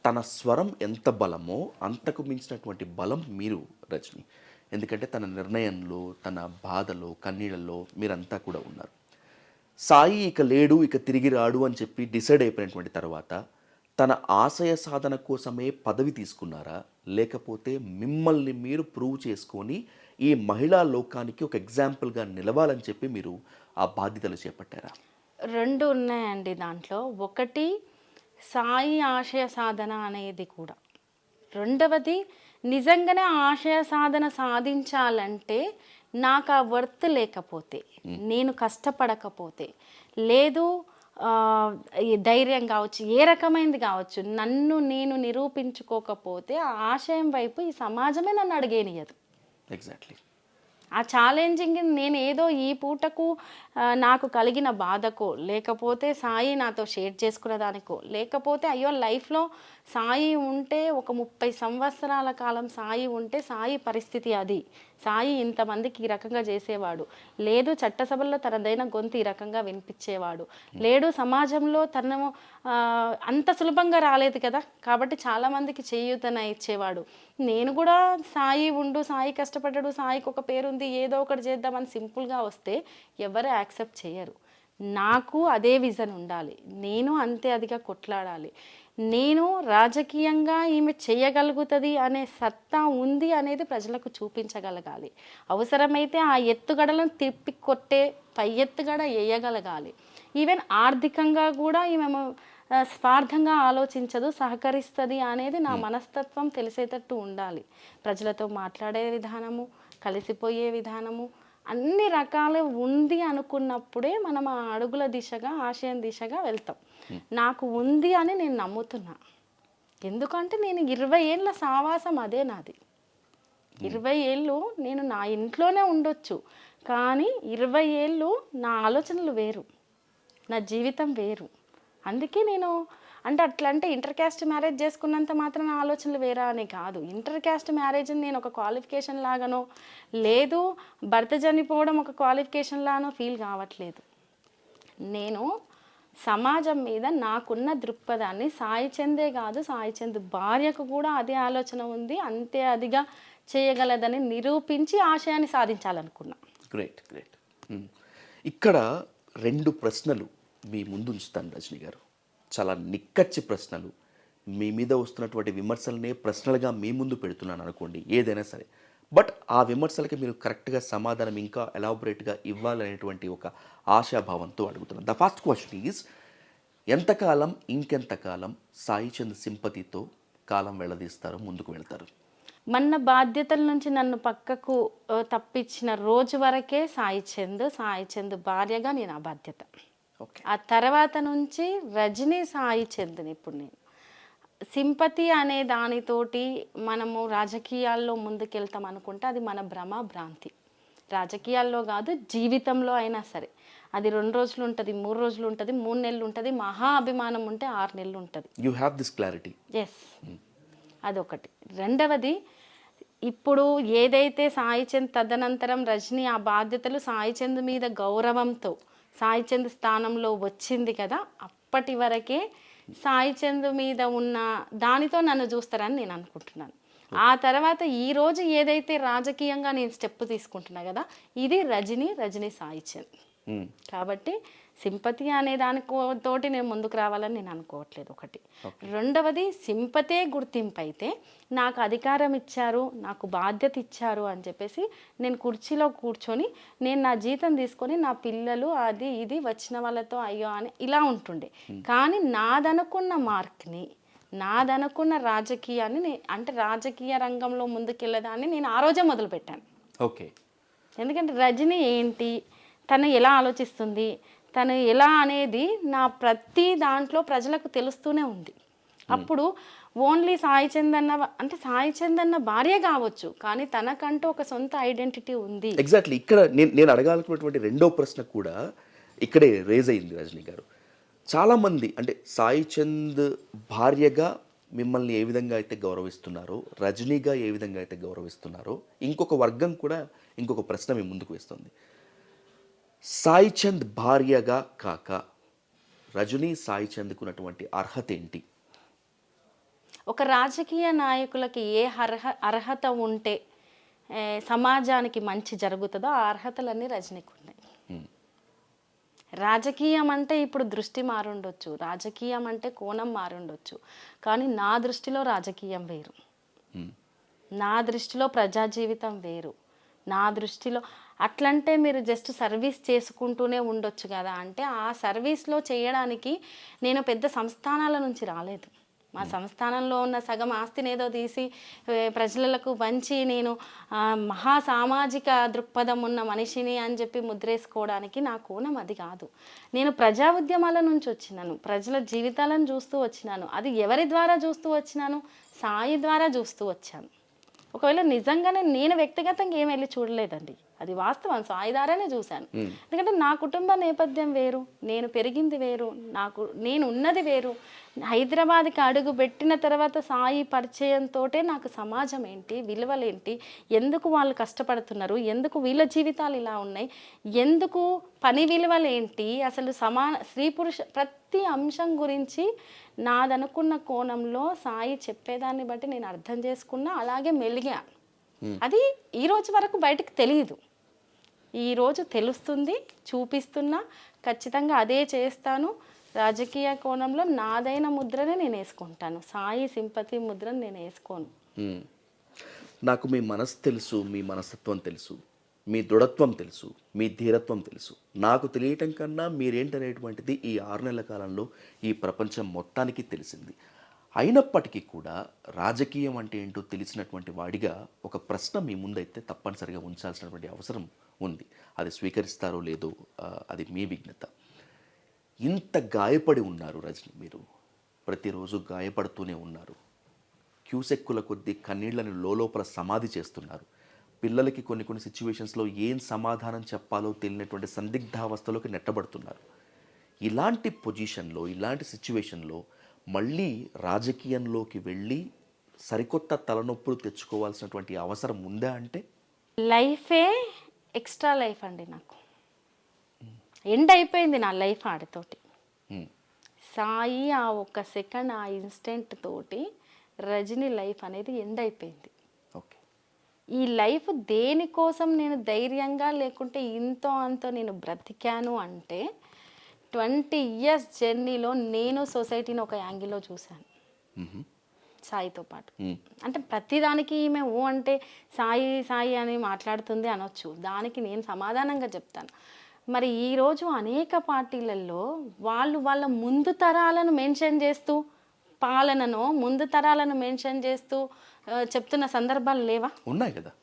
తన స్వరం ఎంత బలమో అంతకు మించినటువంటి బలం మీరు రజని. ఎందుకంటే తన నిర్ణయంలో, తన బాధలో, కన్నీళ్ళలో మీరంతా కూడా ఉన్నారు. సాయి ఇక లేడు, ఇక తిరిగి రాడు అని చెప్పి డిసైడ్ అయిపోయినటువంటి తర్వాత తన ఆశయ సాధన కోసమే పదవి తీసుకున్నారా, లేకపోతే మిమ్మల్ని మీరు ప్రూవ్ చేసుకొని ఈ మహిళా లోకానికి ఒక ఎగ్జాంపుల్గా నిలవాలని చెప్పి మీరు ఆ బాధ్యతలు చేపట్టారా? రెండు ఉన్నాయండి దాంట్లో. ఒకటి సాయి ఆశయ సాధన అనేది కూడా. రెండవది నిజంగానే ఆశయ సాధన సాధించాలంటే నాకు ఆ వర్త్ లేకపోతే, నేను కష్టపడకపోతే, లేదు ధైర్యం కావచ్చు, ఏ రకమైనది కావచ్చు, నన్ను నేను నిరూపించుకోకపోతే ఆ ఆశయం వైపు ఈ సమాజమే నన్ను అడిగేనియదు. ఎగ్జాక్ట్లీ. ఆ ఛాలెంజింగ్ నేను ఏదో ఈ పూటకు నాకు కలిగిన బాధకో, లేకపోతే సాయి నాతో షేర్ చేసుకున్న దానికో, లేకపోతే అయ్యో లైఫ్లో సాయి ఉంటే ఒక 30 సంవత్సరాల కాలం సాయి ఉంటే సాయి పరిస్థితి అది, సాయి ఇంతమందికి ఈ రకంగా చేసేవాడు, లేదు చట్టసభల్లో తనదైన గొంతు ఈ రకంగా వినిపించేవాడు, లేడు సమాజంలో తను అంత సులభంగా రాలేదు కదా, కాబట్టి చాలామందికి చేయూతన ఇచ్చేవాడు. నేను కూడా సాయి ఉండు, సాయి కష్టపడ్డాడు, సాయికి ఒక పేరుంది, ఏదో ఒకటి చేద్దామని సింపుల్గా వస్తే ఎవరు యాక్సెప్ట్ చేయరు. నాకు అదే విజన్ ఉండాలి, నేను అంతే అదిగా కొట్లాడాలి, నేను రాజకీయంగా ఈమె చేయగలుగుతుంది అనే సత్తా ఉంది అనేది ప్రజలకు చూపించగలగాలి. అవసరమైతే ఆ ఎత్తుగడలను తిప్పి కొట్టే పై ఎత్తుగడ వేయగలగాలి. ఈవెన్ ఆర్థికంగా కూడా ఈమె స్వార్థంగా ఆలోచించదు, సహకరిస్తుంది అనేది నా మనస్తత్వం తెలిసేటట్టు ఉండాలి. ప్రజలతో మాట్లాడే విధానము, కలిసిపోయే విధానము అన్ని రకాలు ఉంది అనుకున్నప్పుడే మనం ఆ అడుగుల దిశగా, ఆశయం దిశగా వెళ్తాం. నాకు ఉంది అని నేను నమ్ముతున్నా. ఎందుకంటే నేను 20 ఏళ్ళ సావాసం అదే నాది. 20 ఏళ్ళు నేను నా ఇంట్లోనే ఉండొచ్చు, కానీ 20 ఏళ్ళు నా ఆలోచనలు వేరు, నా జీవితం వేరు. అందుకే నేను అంటే ఇంటర్ క్యాస్ట్ మ్యారేజ్ చేసుకున్నంత మాత్రం నా ఆలోచనలు వేరా అని కాదు. ఇంటర్ క్యాస్ట్ మ్యారేజ్ని నేను ఒక క్వాలిఫికేషన్ లాగానో, లేదు భర్త చనిపోవడం ఒక క్వాలిఫికేషన్ లాగానో ఫీల్ కావట్లేదు. నేను సమాజం మీద నాకున్న దృక్పథాన్ని సాయి చందే కాదు, సాయి చంద్ భార్యకు కూడా అదే ఆలోచన ఉంది, అంతే అదిగా చేయగలదని నిరూపించి ఆశయాన్ని సాధించాలనుకున్నా. Great great. ఇక్కడ 2 ప్రశ్నలు మీ ముందు ఉంచుతాను రజనీ గారు. చాలా నిక్కచ్చి ప్రశ్నలు, మీ మీద వస్తున్నటువంటి విమర్శలనే ప్రశ్నలుగా మీ ముందు పెడుతున్నాను అనుకోండి, ఏదైనా సరే. బట్ ఆ విమర్శలకి మీరు కరెక్ట్గా సమాధానం ఇంకా ఎలాబొరేట్గా ఇవ్వాలనేటువంటి ఒక ఆశాభావంతో అడుగుతున్నాను. ద ఫస్ట్ క్వశ్చన్ ఈజ్, ఎంతకాలం ఇంకెంతకాలం సాయి చంద్ సింపతితో కాలం వెళ్ళదీస్తారు, ముందుకు వెళ్తారు? మన బాధ్యతల నుంచి నన్ను పక్కకు తప్పించిన రోజు వరకే సాయి చంద్ భార్యగా నేను ఆ బాధ్యత. ఆ తర్వాత నుంచి రజనీ సాయి చంద్ని ఇప్పుడు నేను సింపతి అనే దానితోటి మనము రాజకీయాల్లో ముందుకెళ్తాం అనుకుంటే అది మన భ్రాంతి. రాజకీయాల్లో కాదు, జీవితంలో అయినా సరే అది 2 రోజులు ఉంటుంది, 3 రోజులు ఉంటుంది, 3 నెలలు ఉంటుంది, మహా అభిమానం ఉంటే 6 నెలలు ఉంటుంది. You have this clarity. Yes, అదొకటి. రెండవది, ఇప్పుడు ఏదైతే సాయి చంద్ తదనంతరం రజనీ ఆ బాధ్యతలు సాయి చంద్ మీద గౌరవంతో సాయి చంద్ స్థానంలో వచ్చింది కదా, అప్పటి వరకే సాయి చంద్ మీద ఉన్న దానితో నన్ను చూస్తారని నేను అనుకుంటున్నాను. ఆ తర్వాత ఈరోజు ఏదైతే రాజకీయంగా నేను స్టెప్ తీసుకుంటున్నా కదా, ఇది రజనీ సాయి చంద్. కాబట్టి సింపతి అనే తోటి నేను ముందుకు రావాలని నేను అనుకోవట్లేదు. ఒకటి. రెండవది, సింపతే గుర్తింపు అయితే నాకు అధికారం ఇచ్చారు, నాకు బాధ్యత ఇచ్చారు అని చెప్పేసి నేను కుర్చీలో కూర్చొని నేను నా జీతం తీసుకొని నా పిల్లలు అది ఇది వచ్చిన వాళ్ళతో అయ్యో అని ఇలా ఉంటుండే. కానీ నాదనుకున్న మార్క్ని, నాదనుకున్న రాజకీయాన్ని అంటే రాజకీయ రంగంలో ముందుకెళ్ళదాన్ని నేను ఆ రోజే మొదలుపెట్టాను. ఓకే. ఎందుకంటే రజనీ ఏంటి, తను ఎలా ఆలోచిస్తుంది, తను ఎలా అనేది నా ప్రతి దాంట్లో ప్రజలకు తెలుస్తూనే ఉంది. అప్పుడు ఓన్లీ సాయి చంద్ అన్న భార్య కావచ్చు, కానీ తనకంటూ ఒక సొంత ఐడెంటిటీ ఉంది. ఎగ్జాక్ట్లీ. ఇక్కడ నేను అడగాలనుకున్నటువంటి 2వ ప్రశ్న కూడా ఇక్కడే రేజ్ అయింది రజనీ గారు. చాలామంది అంటే సాయి చంద్ భార్యగా మిమ్మల్ని ఏ విధంగా అయితే గౌరవిస్తున్నారో, రజనీగా ఏ విధంగా అయితే గౌరవిస్తున్నారో, ఇంకొక వర్గం కూడా ఇంకొక ప్రశ్న మీ ముందుకు వేస్తుంది. సాయి చంద్ భార్యగా కాక రజనీ సాయి చంద్కు ఉన్నటువంటి అర్హత ఏంటి? ఒక రాజకీయ నాయకులకి ఏ అర్హత ఉంటే సమాజానికి మంచి జరుగుతుందో ఆ అర్హతలన్నీ రజనీకి ఉన్నాయి. రాజకీయం అంటే ఇప్పుడు దృష్టి మారుండొచ్చు, రాజకీయం అంటే కోణం మారుండొచ్చు, కానీ నా దృష్టిలో రాజకీయం వేరు, నా దృష్టిలో ప్రజా జీవితం వేరు, నా దృష్టిలో అట్లంటే మీరు జస్ట్ సర్వీస్ చేసుకుంటూనే ఉండొచ్చు కదా అంటే, ఆ సర్వీస్లో చేయడానికి నేను పెద్ద సంస్థానాల నుంచి రాలేదు. మా సంస్థానంలో ఉన్న సగం ఆస్తిని ఏదో తీసి ప్రజలకు పంచి నేను మహా సామాజిక దృక్పథం ఉన్న మనిషిని అని చెప్పి ముద్రేసుకోవడానికి నా కోణం అది కాదు. నేను ప్రజా ఉద్యమాల నుంచి వచ్చినాను, ప్రజల జీవితాలను చూస్తూ వచ్చినాను. అది ఎవరి ద్వారా చూస్తూ వచ్చినాను? సాయి ద్వారా చూస్తూ వచ్చాను. ఒకవేళ నిజంగానే నేను వ్యక్తిగతంగా ఏం వెళ్ళి చూడలేదండి, అది వాస్తవం, సాయి ద్వారానే చూశాను. ఎందుకంటే నా కుటుంబ నేపథ్యం వేరు, నేను పెరిగింది వేరు, నేను ఉన్నది వేరు. హైదరాబాద్కి అడుగు పెట్టిన తర్వాత సాయి పరిచయంతో నాకు సమాజం ఏంటి, విలువలేంటి, ఎందుకు వాళ్ళు కష్టపడుతున్నారు, ఎందుకు వీళ్ళ జీవితాలు ఇలా ఉన్నాయి, ఎందుకు పని విలువలేంటి, అసలు స్త్రీ పురుష ప్రతి అంశం గురించి నాదనుకున్న కోణంలో సాయి చెప్పేదాన్ని బట్టి నేను అర్థం చేసుకున్నా, అలాగే మెలిగా. అది ఈ రోజు వరకు బయటకు తెలియదు, ఈరోజు తెలుస్తుంది, చూపిస్తున్నా, ఖచ్చితంగా అదే చేస్తాను. రాజకీయ కోణంలో నాదైన ముద్రనే నేను వేసుకుంటాను, సాయి సింపతి ముద్రను నేను వేసుకోను. నాకు మీ మనసు తెలుసు, మీ మనస్తత్వం తెలుసు, మీ దృఢత్వం తెలుసు, మీ ధీరత్వం తెలుసు. నాకు తెలియటం కన్నా మీరేంటనేటువంటిది ఈ 6 నెలల కాలంలో ఈ ప్రపంచం మొత్తానికి తెలిసింది. అయినప్పటికీ కూడా రాజకీయం అంటే ఏంటో తెలిసినటువంటి వాడిగా ఒక ప్రశ్న మీ ముందైతే తప్పనిసరిగా ఉంచాల్సినటువంటి అవసరం ఉంది. అది స్వీకరిస్తారో లేదో అది మీ విజ్ఞత. ఇంత గాయపడి ఉన్నారు రజని, మీరు ప్రతిరోజు గాయపడుతూనే ఉన్నారు. క్యూసెక్కుల కొద్దీ కన్నీళ్లను లోపల సమాధి చేస్తున్నారు. పిల్లలకి కొన్ని సిచ్యువేషన్స్లో ఏం సమాధానం చెప్పాలో తెలియనటువంటి సందిగ్ధావస్థలోకి నెట్టబడుతున్నారు. ఇలాంటి పొజిషన్లో, ఇలాంటి సిచ్యువేషన్లో మళ్ళీ రాజకీయంలోకి వెళ్ళి సరికొత్త తలనొప్పులు తెచ్చుకోవాల్సినటువంటి అవసరం ఉందా? అంటే లైఫే ఎక్స్ట్రా లైఫ్ అండి, నాకు ఎండ్ అయిపోయింది నా లైఫ్ ఆడితోటి. సాయి ఆ ఒక్క సెకండ్, ఆ ఇన్స్టెంట్ తోటి రజని లైఫ్ అనేది ఎండ్ అయిపోయింది. ఓకే, ఈ లైఫ్ దేనికోసం నేను ధైర్యంగా లేకుంటే ఇంతో అంతో నేను బ్రతికాను అంటే 20 years జర్నీలో నేను సొసైటీని ఒక యాంగిల్లో చూశాను సాయితో పాటు. అంటే ప్రతిదానికి ఈమె అంటే సాయి సాయి అని మాట్లాడుతుంది అనొచ్చు, దానికి నేను సమాధానంగా చెప్తాను. మరి ఈరోజు అనేక పార్టీలలో వాళ్ళ ముందు తరాలను మెన్షన్ చేస్తూ, పాలనను ముందు తరాలను మెన్షన్ చేస్తూ చెప్తున్న సందర్భాలు లేవా? ఉన్నాయి కదా.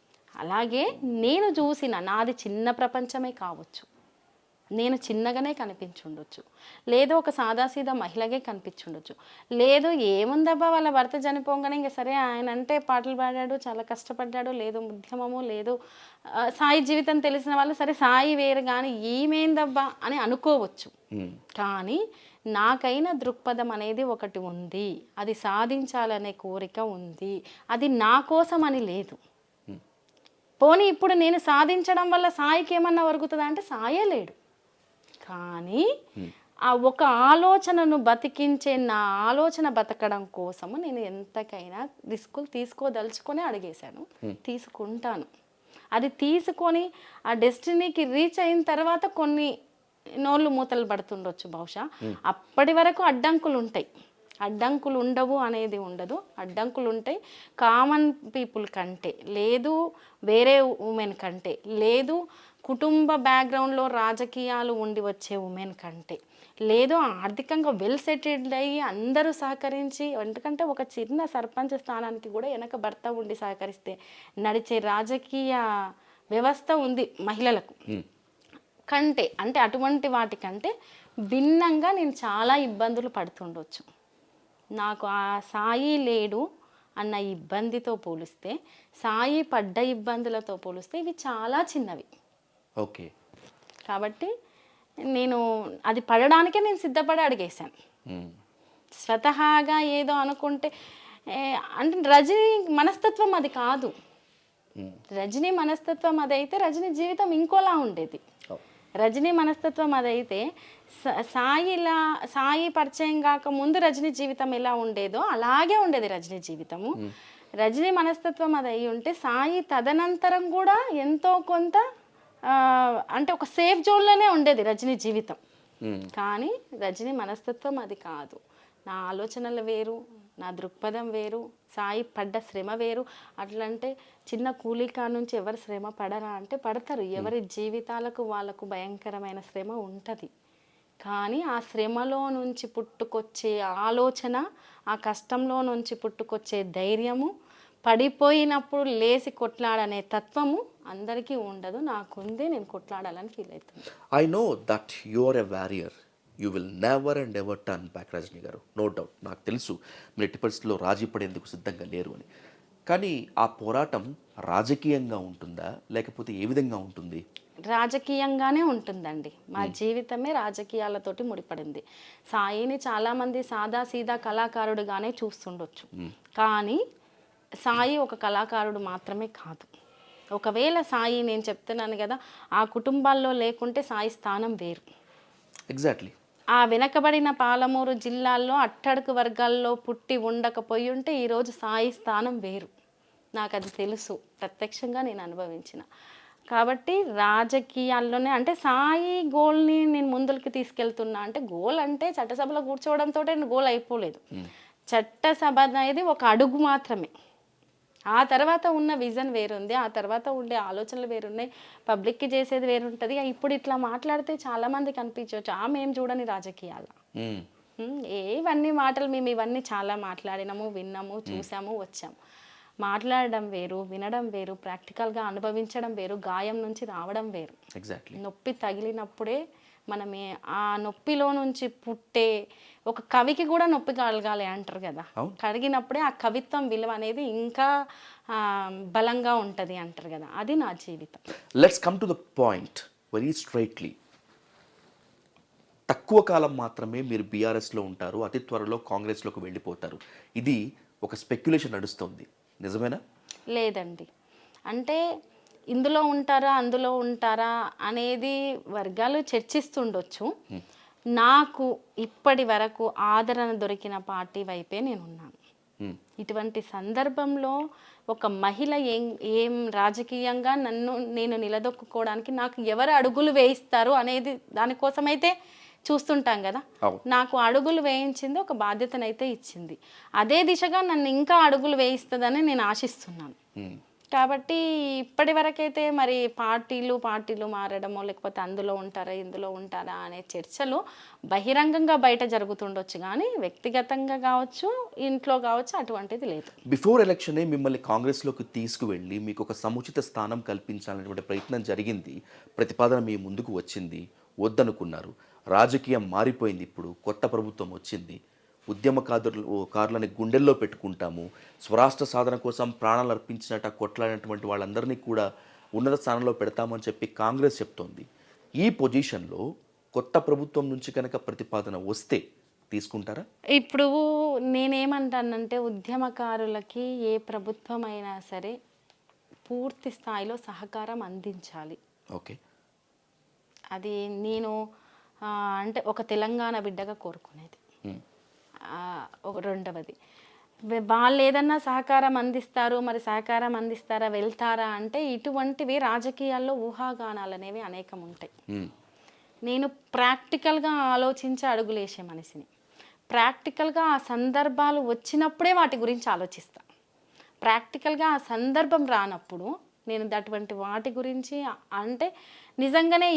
అలాగే నేను చూసిన నాది చిన్న ప్రపంచమే కావచ్చు, నేను చిన్నగానే కనిపించుండొచ్చు, లేదు ఒక సాదాసీదా మహిళగే కనిపించుండొచ్చు, లేదు ఏముందబ్బా వాళ్ళ భర్త చనిపోగానే ఇంకా సరే ఆయన అంటే పాటలు పాడాడు, చాలా కష్టపడ్డాడు, లేదు ఉద్యమము, లేదు సాయి జీవితం తెలిసిన వాళ్ళు సరే సాయి వేరు కానీ ఏమేందబ్బా అని అనుకోవచ్చు. కానీ నాకైన దృక్పథం అనేది ఒకటి ఉంది, అది సాధించాలనే కోరిక ఉంది, అది నా కోసం అని లేదు. పోనీ ఇప్పుడు నేను సాధించడం వల్ల సాయికి ఏమన్నా ఒరుగుతుందా అంటే సాయే లేడు, కానీ ఆ ఒక ఆలోచనను బతికించే నా ఆలోచన బతకడం కోసము నేను ఎంతకైనా రిస్కులు తీసుకోదలుచుకొని అడిగేశాను, తీసుకుంటాను. అది తీసుకొని ఆ డెస్టినీకి రీచ్ అయిన తర్వాత కొన్ని నోళ్ళు మూతలు పడుతుండొచ్చు బహుశా. అప్పటి వరకు అడ్డంకులు ఉంటాయి, అడ్డంకులు ఉండవు అనేది ఉండదు, అడ్డంకులు ఉంటాయి. కామన్ పీపుల్ కంటే, లేదు వేరే ఉమెన్ కంటే, లేదు కుటుంబ బ్యాక్గ్రౌండ్లో రాజకీయాలు ఉండి వచ్చే ఉమెన్ కంటే, లేదు ఆర్థికంగా వెల్ సెటిల్డ్ అయ్యి అందరూ సహకరించి, ఎందుకంటే ఒక చిన్న సర్పంచ్ స్థానానికి కూడా వెనక భర్త ఉండి సహకరిస్తే నడిచే రాజకీయ వ్యవస్థ ఉంది మహిళలకు కంటే, అంటే అటువంటి వాటికంటే భిన్నంగా నేను చాలా ఇబ్బందులు పడుతుండొచ్చు. నాకు ఆ సాయి లేడు అన్న ఇబ్బందితో పోలిస్తే, సాయి పడ్డ ఇబ్బందులతో పోలిస్తే ఇవి చాలా చిన్నవి. ఓకే, కాబట్టి నేను అది పడడానికే నేను సిద్ధపడి అడిగేశాను. స్వతహాగా ఏదో అనుకుంటే అంటే రజనీ మనస్తత్వం అది కాదు. రజనీ మనస్తత్వం అదైతే రజనీ జీవితం ఇంకోలా ఉండేది. రజనీ మనస్తత్వం అదైతే సాయి పరిచయం కాక ముందు రజనీ జీవితం ఎలా ఉండేదో అలాగే ఉండేది రజనీ జీవితము. రజనీ మనస్తత్వం అది అయి ఉంటే సాయి తదనంతరం కూడా ఎంతో కొంత అంటే ఒక సేఫ్ జోన్లోనే ఉండేది రజనీ జీవితం. కానీ రజనీ మనస్తత్వం అది కాదు. నా ఆలోచనలు వేరు, నా దృక్పథం వేరు, సాయి పడ్డ శ్రమ వేరు. అట్లంటే చిన్న కూలీకా నుంచి ఎవరు శ్రమ పడరా అంటే పడతారు. ఎవరి జీవితాలకు వాళ్ళకు భయంకరమైన శ్రమ ఉంటుంది. కానీ ఆ శ్రమలో నుంచి పుట్టుకొచ్చే ఆలోచన, ఆ కష్టంలో నుంచి పుట్టుకొచ్చే ధైర్యము, పడిపోయినప్పుడు లేచి కొట్లాడనే తత్వము అందరికీ ఉండదు. నాకుంది, నేను కొట్లాడాలని ఫీల్ అవుతుంది. I know that you are a warrior. You will never and ever turn back Rajini garu, no doubt. నాకు తెలుసు మీరు ఎట్టి పరిస్థితుల్లో రాజీ పడేందుకు సిద్ధంగా లేరు అని. కానీ ఆ పోరాటం రాజకీయంగా ఉంటుందా లేకపోతే ఏ విధంగా ఉంటుంది? రాజకీయంగానే ఉంటుందండి. మా జీవితమే రాజకీయాలతోటి ముడిపడింది. సాయిని చాలామంది సాదా సీదా కళాకారుడుగానే చూస్తుండొచ్చు, కానీ సాయి ఒక కళాకారుడు మాత్రమే కాదు. ఒకవేళ సాయి, నేను చెప్తున్నాను కదా, ఆ కుటుంబాల్లో లేకుంటే సాయి స్థానం వేరు. ఎగ్జాక్ట్లీ. ఆ వెనకబడిన పాలమూరు జిల్లాల్లో అట్టడుగు వర్గాల్లో పుట్టి ఉండకపోయి ఉంటే ఈరోజు సాయి స్థానం వేరు. నాకు అది తెలుసు, ప్రత్యక్షంగా నేను అనుభవించిన. కాబట్టి రాజకీయాల్లోనే అంటే సాయి గోల్ని నేను ముందుకు తీసుకెళ్తున్నా అంటే, గోల్ అంటే చట్టసభలో కూర్చోవడంతో గోల్ అయిపోలేదు. చట్టసభ అనేది ఒక అడుగు మాత్రమే. ఆ తర్వాత ఉన్న విజన్ వేరుంది, ఆ తర్వాత ఉండే ఆలోచనలు వేరున్నాయి, పబ్లిక్కి చేసేది వేరుంటుంది. ఇప్పుడు ఇట్లా మాట్లాడితే చాలామందికి అనిపించవచ్చు మేము చూడని రాజకీయాలు. ఇవన్నీ మాటలు మేము ఇవన్నీ చాలా మాట్లాడినాము, విన్నాము, చూసాము, వచ్చాము. మాట్లాడడం వేరు, వినడం వేరు, ప్రాక్టికల్గా అనుభవించడం వేరు, గాయం నుంచి రావడం వేరు. ఎగ్జాక్ట్లీ. నొప్పి తగిలినప్పుడే మనమే ఆ నొప్పిలో నుంచి పుట్టే ఒక కవికి కూడా నొప్పి కలగాలి అంటారు కదా, కడిగినప్పుడే ఆ కవిత్వం విలువ అనేది ఇంకా బలంగా ఉంటుంది అంటారు కదా. అది నా జీవితం. Let's come to the point very straightly. తక్కువ కాలం మాత్రమే మీరు బీఆర్ఎస్లో ఉంటారు, అతి త్వరలో కాంగ్రెస్లోకి వెళ్ళిపోతారు. ఇది ఒక స్పెక్యులేషన్ నడుస్తుంది, నిజమేనా? లేదండి, అంటే ఇందులో ఉంటారా అందులో ఉంటారా అనేది వర్గాలు చర్చిస్తుండొచ్చు. నాకు ఇప్పటి వరకు ఆదరణ దొరికిన పార్టీ వైపే నేనున్నాను. ఇటువంటి సందర్భంలో ఒక మహిళ ఏం రాజకీయంగా నేను నిలదొక్కుకోవడానికి నాకు ఎవరు అడుగులు వేయిస్తారు అనేది దానికోసమైతే చూస్తుంటాం కదా. నాకు అడుగులు వేయించింది, ఒక బాధ్యతనైతే ఇచ్చింది. అదే దిశగా నన్ను ఇంకా అడుగులు వేయిస్తుందని నేను ఆశిస్తున్నాను. కాబట్టి ఇప్పటి వరకైతే మరి పార్టీలు మారడమో లేకపోతే అందులో ఉంటారా ఇందులో ఉంటారా అనే చర్చలు బహిరంగంగా బయట జరుగుతుండొచ్చు, కానీ వ్యక్తిగతంగా కావచ్చు, ఇంట్లో కావచ్చు, అటువంటిది లేదు. బిఫోర్ ఎలక్షనే మిమ్మల్ని కాంగ్రెస్లోకి తీసుకువెళ్ళి మీకు ఒక సముచిత స్థానం కల్పించాలనేటువంటి ప్రయత్నం జరిగింది, ప్రతిపాదన మీ ముందుకు వచ్చింది, వద్దనుకున్నారు. రాజకీయం మారిపోయింది, ఇప్పుడు కొత్త ప్రభుత్వం వచ్చింది. ఉద్యమకారులని గుండెల్లో పెట్టుకుంటాము, స్వరాష్ట్ర సాధన కోసం ప్రాణాలు అర్పించినట్ట కొట్లాడినటువంటి వాళ్ళందరినీ కూడా ఉన్నత స్థానంలో పెడతామని చెప్పి కాంగ్రెస్ చెప్తోంది. ఈ పొజిషన్లో కొత్త ప్రభుత్వం నుంచి కనుక ప్రతిపాదన వస్తే తీసుకుంటారా? ఇప్పుడు నేనేమంటానంటే, ఉద్యమకారులకి ఏ ప్రభుత్వం అయినా సరే పూర్తి స్థాయిలో సహకారం అందించాలి. ఓకే, అది నేను అంటే ఒక తెలంగాణ బిడ్డగా కోరుకునేది. రెండవది, వాళ్ళు ఏదన్నా సహకారం అందిస్తారు, మరి సహకారం అందిస్తారా, వెళ్తారా అంటే ఇటువంటివి రాజకీయాల్లో ఊహాగానాలు అనేవి అనేకం ఉంటాయి. నేను ప్రాక్టికల్గా ఆలోచించి అడుగులేసే మనిషిని. ప్రాక్టికల్గా ఆ సందర్భాలు వచ్చినప్పుడే వాటి గురించి ఆలోచిస్తాను. ప్రాక్టికల్గా ఆ సందర్భం రానప్పుడు నేను అటువంటి వాటి గురించి అంటే నిజంగానే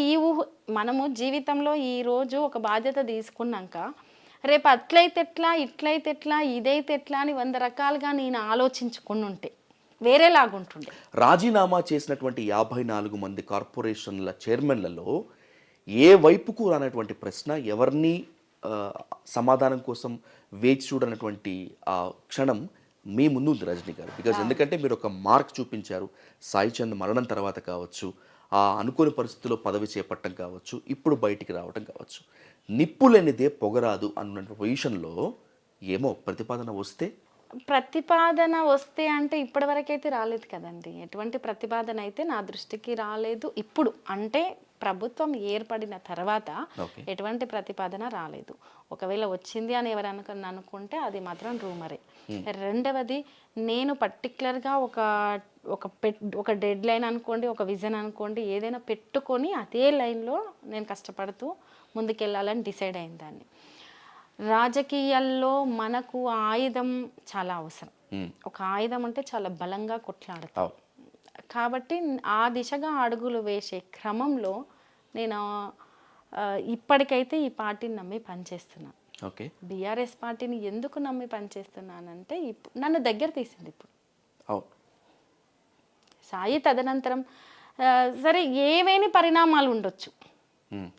మనము జీవితంలో ఈరోజు ఒక బాధ్యత తీసుకున్నాక రేపు అట్లయితే ఎట్లా, ఇట్లయితే ఎట్లా, ఇదైతే ఎట్లా అని 100 రకాలుగా నేను ఆలోచించుకుని ఉంటే వేరేలాగుంటుండే. రాజీనామా చేసినటువంటి 54 మంది కార్పొరేషన్ల చైర్మన్లలో ఏ వైపుకు రానటువంటి ప్రశ్న, ఎవరిని సమాధానం కోసం వేచి చూడనటువంటి ఆ క్షణం మీ ముందు ఉంది రజనీ గారు. బికాజ్ ఎందుకంటే మీరు ఒక మార్క్ చూపించారు. సాయి చంద్ మరణం తర్వాత కావచ్చు, ఆ అనుకోని పరిస్థితుల్లో పదవి చేపట్టడం కావచ్చు, ఇప్పుడు బయటికి రావడం కావచ్చు, నిప్పు లేనిదే పొగరాదు అన్న పొజిషన్లో ఏమో ప్రతిపాదన వస్తే అంటే ఇప్పటివరకైతే రాలేదు కదండి. ఎటువంటి ప్రతిపాదన అయితే నా దృష్టికి రాలేదు. ఇప్పుడు అంటే ప్రభుత్వం ఏర్పడిన తర్వాత ఎటువంటి ప్రతిపాదన రాలేదు. ఒకవేళ వచ్చింది అని ఎవరైనా అనుకుంటే అది మాత్రం రూమరే. రెండవది, నేను పర్టికులర్గా ఒక డెడ్ లైన్ అనుకోండి, ఒక విజన్ అనుకోండి, ఏదైనా పెట్టుకొని అదే లైన్లో నేను కష్టపడుతూ ముందుకెళ్ళాలని డిసైడ్ అయిన దాన్ని. రాజకీయాల్లో మనకు ఆయుధం చాలా అవసరం. ఒక ఆయుధం అంటే చాలా బలంగా కొట్లాడతాం. కాబట్టి ఆ దిశగా అడుగులు వేసే క్రమంలో నేను ఇప్పటికైతే ఈ పార్టీని నమ్మి పనిచేస్తున్నాను. ఓకే, బీఆర్ఎస్ పార్టీని ఎందుకు నమ్మి పనిచేస్తున్నానంటే నన్ను దగ్గర తీసింది. ఇప్పుడు సాయి తదనంతరం సరే ఏవేని పరిణామాలు ఉండొచ్చు,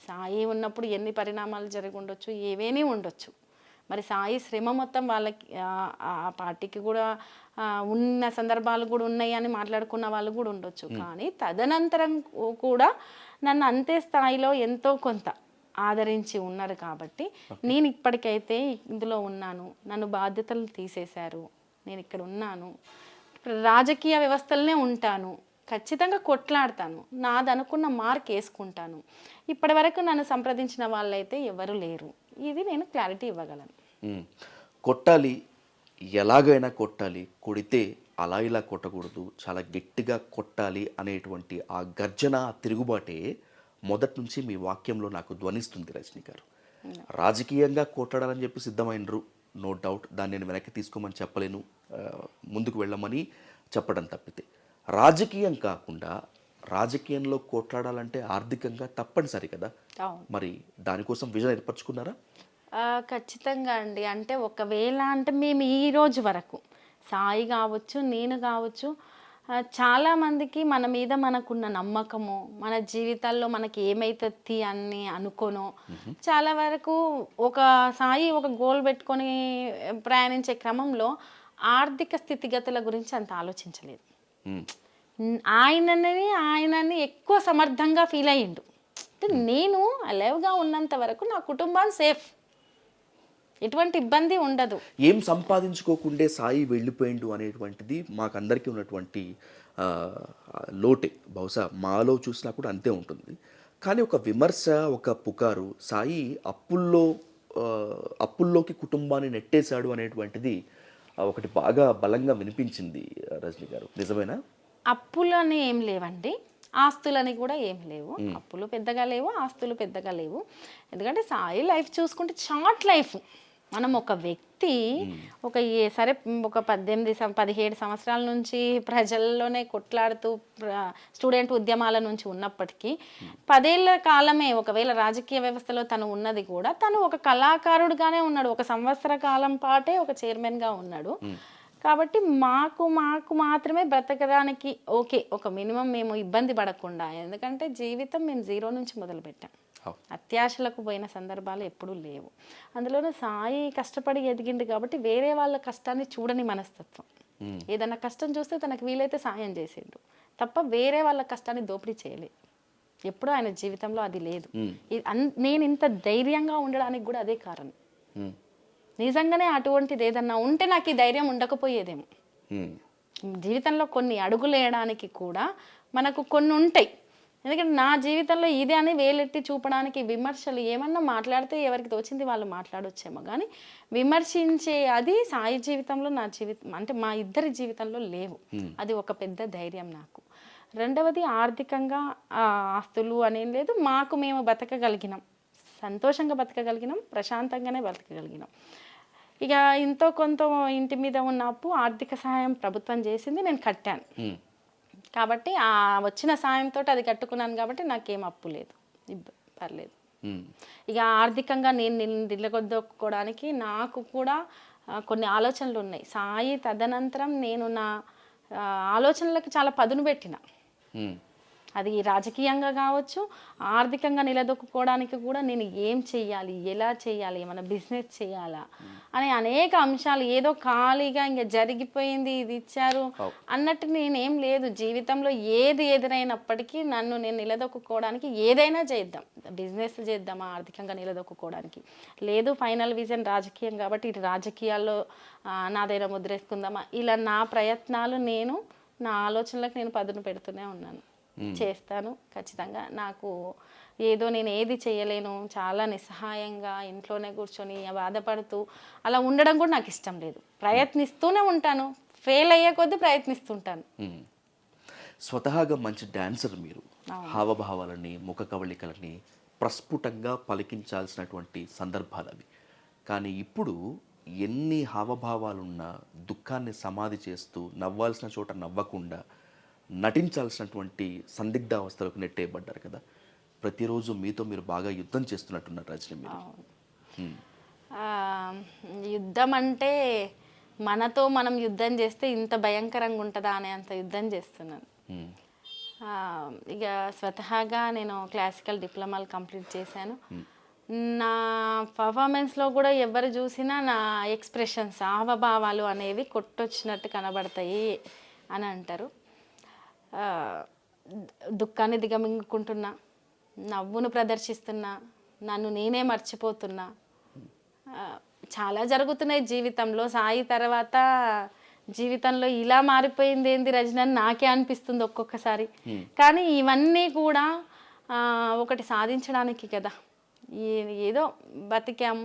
సాయి ఉన్నప్పుడు ఎన్ని పరిణామాలు జరిగి ఉండొచ్చు, ఏవేని ఉండొచ్చు, మరి సాయి శ్రమ మొత్తం వాళ్ళకి ఆ పార్టీకి కూడా ఉన్న సందర్భాలు కూడా ఉన్నాయి అని మాట్లాడుకున్న వాళ్ళు కూడా ఉండొచ్చు. కానీ తదనంతరం కూడా నన్ను అంతే స్థాయిలో ఎంతో కొంత ఆదరించి ఉన్నారు కాబట్టి నేను ఇప్పటికైతే ఇందులో ఉన్నాను. నన్ను బాధ్యతలు తీసేశారు, నేను ఇక్కడ ఉన్నాను, రాజకీయ వ్యవస్థలనే ఉంటాను, ఖచ్చితంగా కొట్లాడతాను, నాది అనుకున్న మార్క్ వేసుకుంటాను. ఇప్పటి వరకు నన్ను సంప్రదించిన వాళ్ళైతే ఎవరు లేరు. ఇది నేను క్లారిటీ ఇవ్వగలను. కొట్టాలి, ఎలాగైనా కొట్టాలి, కొడితే అలా ఇలా కొట్టకూడదు, చాలా గట్టిగా కొట్టాలి అనేటువంటి ఆ గర్జన, ఆ తిరుగుబాటే మొదటి నుంచి మీ వాక్యంలో నాకు ధ్వనిస్తుంది రజనీ గారు. రాజకీయంగా కొట్టాలని చెప్పి సిద్ధమైనరు, నో డౌట్, దాన్ని నేను వెనక్కి తీసుకోమని చెప్పలేను, ముందుకు వెళ్ళమని చెప్పడం తప్పితే రాజకీయం కాకుండా రాజకీయంలో కొట్లాడాలంటే ఆర్థికంగా తప్పనిసరి కదా. మరి దానికోసం విజన్ ఏర్పరచుకున్నారా? ఖచ్చితంగా అండి. అంటే ఒకవేళ అంటే మేము ఈ రోజు వరకు సాయి కావచ్చు, నేను కావచ్చు, చాలామందికి మన మీద మనకున్న నమ్మకము, మన జీవితాల్లో మనకి ఏమైతుంది అని అనుకోనో, చాలా వరకు ఒక సాయి ఒక గోల్ పెట్టుకొని ప్రయాణించే క్రమంలో ఆర్థిక స్థితిగతుల గురించి అంత ఆలోచించలేదు. ఆయనని ఎక్కువ సమర్థంగా ఫీల్ అయ్యిండు. నేను అలైవ్గా ఉన్నంత వరకు నా కుటుంబాన్ని సేఫ్, ఎటువంటి ఇబ్బంది ఉండదు. ఏం సంపాదించుకోకుండే సాయి వెళ్ళిపోయిండు అనేటువంటిది మాకందరికీ ఉన్నటువంటి లోటే. బహుశా మాలో చూసినా కూడా అంతే ఉంటుంది. కానీ ఒక విమర్శ, ఒక పుకారు, సాయి అప్పుల్లోకి కుటుంబాన్ని నెట్టేశాడు అనేటువంటిది ఒకటి బాగా బలంగా వినిపించింది రజనీ గారు, నిజమేనా? అప్పులని ఏం లేవండి, ఆస్తులని కూడా ఏం లేవు. అప్పులు పెద్దగా లేవు, ఆస్తులు పెద్దగా లేవు. ఎందుకంటే సాయి లైఫ్ చూసుకుంటే షార్ట్ లైఫ్. మనం ఒక వ్యక్తి సరే ఒక 17 సంవత్సరాల నుంచి ప్రజల్లోనే కొట్లాడుతూ స్టూడెంట్ ఉద్యమాల నుంచి ఉన్నప్పటికీ 10 ఏళ్ల కాలమే ఒకవేళ రాజకీయ వ్యవస్థలో తను ఉన్నది కూడా తను ఒక కళాకారుడుగానే ఉన్నాడు. 1 సంవత్సర కాలం పాటే ఒక చైర్మన్గా ఉన్నాడు. కాబట్టి మాకు మాత్రమే బ్రతకడానికి ఓకే, ఒక మినిమం మేము ఇబ్బంది పడకుండా. ఎందుకంటే జీవితం మేము 0 నుంచి మొదలుపెట్టాం. అత్యాశలకు పోయిన సందర్భాలు ఎప్పుడూ లేవు. అందులోనూ సాయి కష్టపడి ఎదిగిండు కాబట్టి వేరే వాళ్ళ కష్టాన్ని చూడని మనస్తత్వం. ఏదన్నా కష్టం చూస్తే తనకు వీలైతే సాయం చేసిండు తప్ప వేరే వాళ్ళ కష్టాన్ని దోపిడీ చేయలేదు. ఎప్పుడూ ఆయన జీవితంలో అది లేదు. నేను ఇంత ధైర్యంగా ఉండడానికి కూడా అదే కారణం. నిజంగానే అటువంటిది ఏదన్నా ఉంటే నాకు ఈ ధైర్యం ఉండకపోయేదేమో. జీవితంలో కొన్ని అడుగులు వేయడానికి కూడా మనకు కొన్ని ఉంటాయి. ఎందుకంటే నా జీవితంలో ఇదే అని వేలెత్తి చూపడానికి విమర్శలు ఏమన్నా మాట్లాడితే ఎవరికి తోచింది వాళ్ళు మాట్లాడొచ్చేమో, కానీ విమర్శించే అది సాయి జీవితంలో, నా జీవితం అంటే మా ఇద్దరి జీవితంలో లేవు. అది ఒక పెద్ద ధైర్యం నాకు. రెండవది ఆర్థికంగా ఆస్తులు అనేం లేదు. మేము బతకగలిగినాం, సంతోషంగా బతకగలిగినాం, ప్రశాంతంగానే బతకగలిగినాం. ఇక ఇంతో కొంత ఇంటి మీద ఉన్న అప్పు ఆర్థిక సహాయం ప్రభుత్వం చేసింది, నేను కట్టాను. కాబట్టి ఆ వచ్చిన సాయంతో అది కట్టుకున్నాను కాబట్టి నాకేం అప్పు లేదు, పర్లేదు. ఇక ఆర్థికంగా నేను నిలగొద్దుకోవడానికి నాకు కూడా కొన్ని ఆలోచనలు ఉన్నాయి. సాయి తదనంతరం నేను నా ఆలోచనలకు చాలా పదును పెట్టిన. అది రాజకీయంగా కావచ్చు, ఆర్థికంగా నిలదొక్కుకోవడానికి కూడా నేను ఏం చెయ్యాలి, ఎలా చేయాలి, ఏమైనా బిజినెస్ చేయాలా అనే అనేక అంశాలు. ఏదో ఖాళీగా ఇంకా జరిగిపోయింది, ఇది ఇచ్చారు అన్నట్టు నేనేం లేదు. జీవితంలో ఏది ఎదురైనప్పటికీ నేను నిలదొక్కుకోవడానికి ఏదైనా చేద్దాం. బిజినెస్ చేద్దామా ఆర్థికంగా నిలదొక్కుకోవడానికి, లేదు ఫైనల్ విజన్ రాజకీయం కాబట్టి ఇటు రాజకీయాల్లో నాదైనా ముద్రేసుకుందామా, ఇలా నా ప్రయత్నాలు, నా ఆలోచనలకు నేను పదును పెడుతూనే ఉన్నాను. చేస్తాను ఖచ్చితంగా. నాకు ఏదో నేను ఏది చేయలేను, చాలా నిస్సహాయంగా ఇంట్లోనే కూర్చొని బాధపడుతూ అలా ఉండడం కూడా నాకు ఇష్టం లేదు. ప్రయత్నిస్తూనే ఉంటాను, ఫెయిల్ అయ్యే కొద్దీ ప్రయత్నిస్తుంటాను. స్వతహాగా మంచి డాన్సర్ మీరు. హావభావాలని, ముఖ కవళికలని ప్రస్ఫుటంగా పలికించాల్సినటువంటి సందర్భాలు అవి. కానీ ఇప్పుడు ఎన్ని హావభావాలున్నా దుఃఖాన్ని సమాధి చేస్తూ నవ్వాల్సిన చోట నవ్వకుండా నటించాల్సినటువంటి సందిగ్ధ అవస్థలకు నెట్టేయబడ్డారు కదా. ప్రతిరోజు మీతో మీరు బాగా యుద్ధం చేస్తున్నట్టున్నారు రజనీ మీరు. యుద్ధం అంటే మనతో మనం యుద్ధం చేస్తే ఇంత భయంకరంగా ఉంటుందా అనే అంత యుద్ధం చేస్తున్నాను. ఇక స్వతహాగా నేను క్లాసికల్ డిప్లొమాలు కంప్లీట్ చేశాను. నా పర్ఫార్మెన్స్లో కూడా ఎవరు చూసినా నా ఎక్స్ప్రెషన్స్ హావభావాలు అనేవి కొట్టొచ్చినట్టు కనబడతాయి అని అంటారు. ఆ, దుఃఖాన్ని దిగమింగుకుంటున్నా, నవ్వును ప్రదర్శిస్తున్నా, నన్ను నేనే మర్చిపోతున్నా. చాలా జరుగుతున్నాయి జీవితంలో. సాయి తర్వాత జీవితంలో ఇలా మారిపోయింది ఏంది రజని అని నాకే అనిపిస్తుంది ఒక్కొక్కసారి. కానీ ఇవన్నీ కూడా ఒకటి సాధించడానికి కదా, ఏదో బతికాము,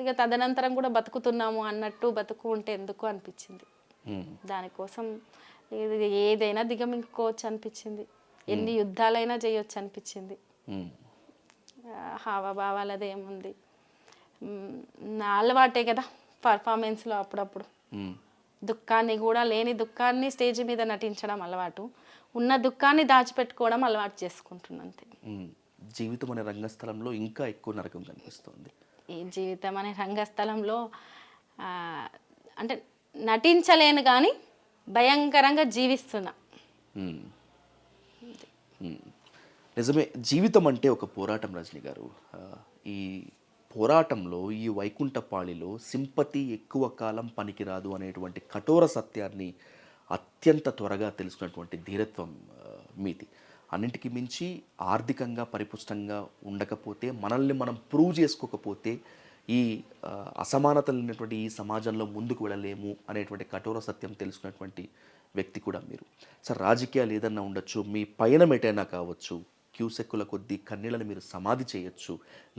ఇక తదనంతరం కూడా బతుకుతున్నాము అన్నట్టు బతుకు ఉంటే ఎందుకు అనిపించింది. దానికోసం ఏదైనా దిగమింగుకోవచ్చు అనిపించింది, ఎన్ని యుద్ధాలైనా చేయొచ్చు అనిపించింది. హావభావాలది ఏముంది, నా అలవాటే కదా పర్ఫార్మెన్స్లో అప్పుడప్పుడు దుఃఖాన్ని కూడా, లేని దుఃఖాన్ని స్టేజ్ మీద నటించడం అలవాటు, ఉన్న దుఃఖాన్ని దాచిపెట్టుకోవడం అలవాటు చేసుకుంటున్నాను అంతే. జీవితం అనే రంగస్థలంలో ఇంకా ఎక్కువ నరకం కనిపిస్తుంది. ఈ జీవితం అనే రంగస్థలంలో అంటే నటించలేను కానీ భయంకరంగా జీవిస్తున్నా. నిజమే, జీవితం అంటే ఒక పోరాటం రజని గారు. ఈ పోరాటంలో, ఈ వైకుంఠపాళిలో సింపతి ఎక్కువ కాలం పనికిరాదు అనేటువంటి కఠోర సత్యాన్ని అత్యంత త్వరగా తెలుసుకున్నటువంటి ధీరత్వం మీది. అన్నింటికి మించి ఆర్థికంగా పరిపుష్టంగా ఉండకపోతే, మనల్ని మనం ప్రూవ్ చేసుకోకపోతే ఈ అసమానతలు ఉన్నటువంటి ఈ సమాజంలో ముందుకు వెళ్ళలేము అనేటువంటి కఠోర సత్యం తెలుసుకున్నటువంటి వ్యక్తి కూడా మీరు. సార్, రాజకీయాలు ఏదన్నా ఉండొచ్చు, మీ పయనం ఎటైనా కావచ్చు, క్యూసెక్కుల కొద్దీ కన్నీళ్ళని మీరు సమాధి చేయొచ్చు,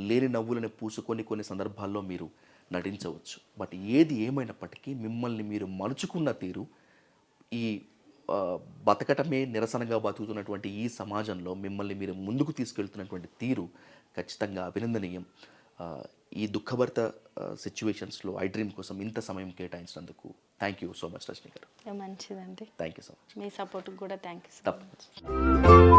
లేని నవ్వులను పూసుకొని కొన్ని సందర్భాల్లో మీరు నటించవచ్చు. బట్ ఏది ఏమైనప్పటికీ మిమ్మల్ని మీరు మలుచుకున్న తీరు, ఈ బతకటమే నిరసనగా బతుకుతున్నటువంటి ఈ సమాజంలో మిమ్మల్ని మీరు ముందుకు తీసుకెళ్తున్నటువంటి తీరు ఖచ్చితంగా అభినందనీయం. ఈ దుఃఖభరిత సిచ్యువేషన్స్లో ఐ డ్రీమ్ కోసం ఇంత సమయం కేటాయించినందుకు thank you so much Rajani గారు. మంచిదండి, థ్యాంక్ యూ సో మచ్. మీ సపోర్ట్కి కూడా థ్యాంక్ యూ. తప్పకుండా.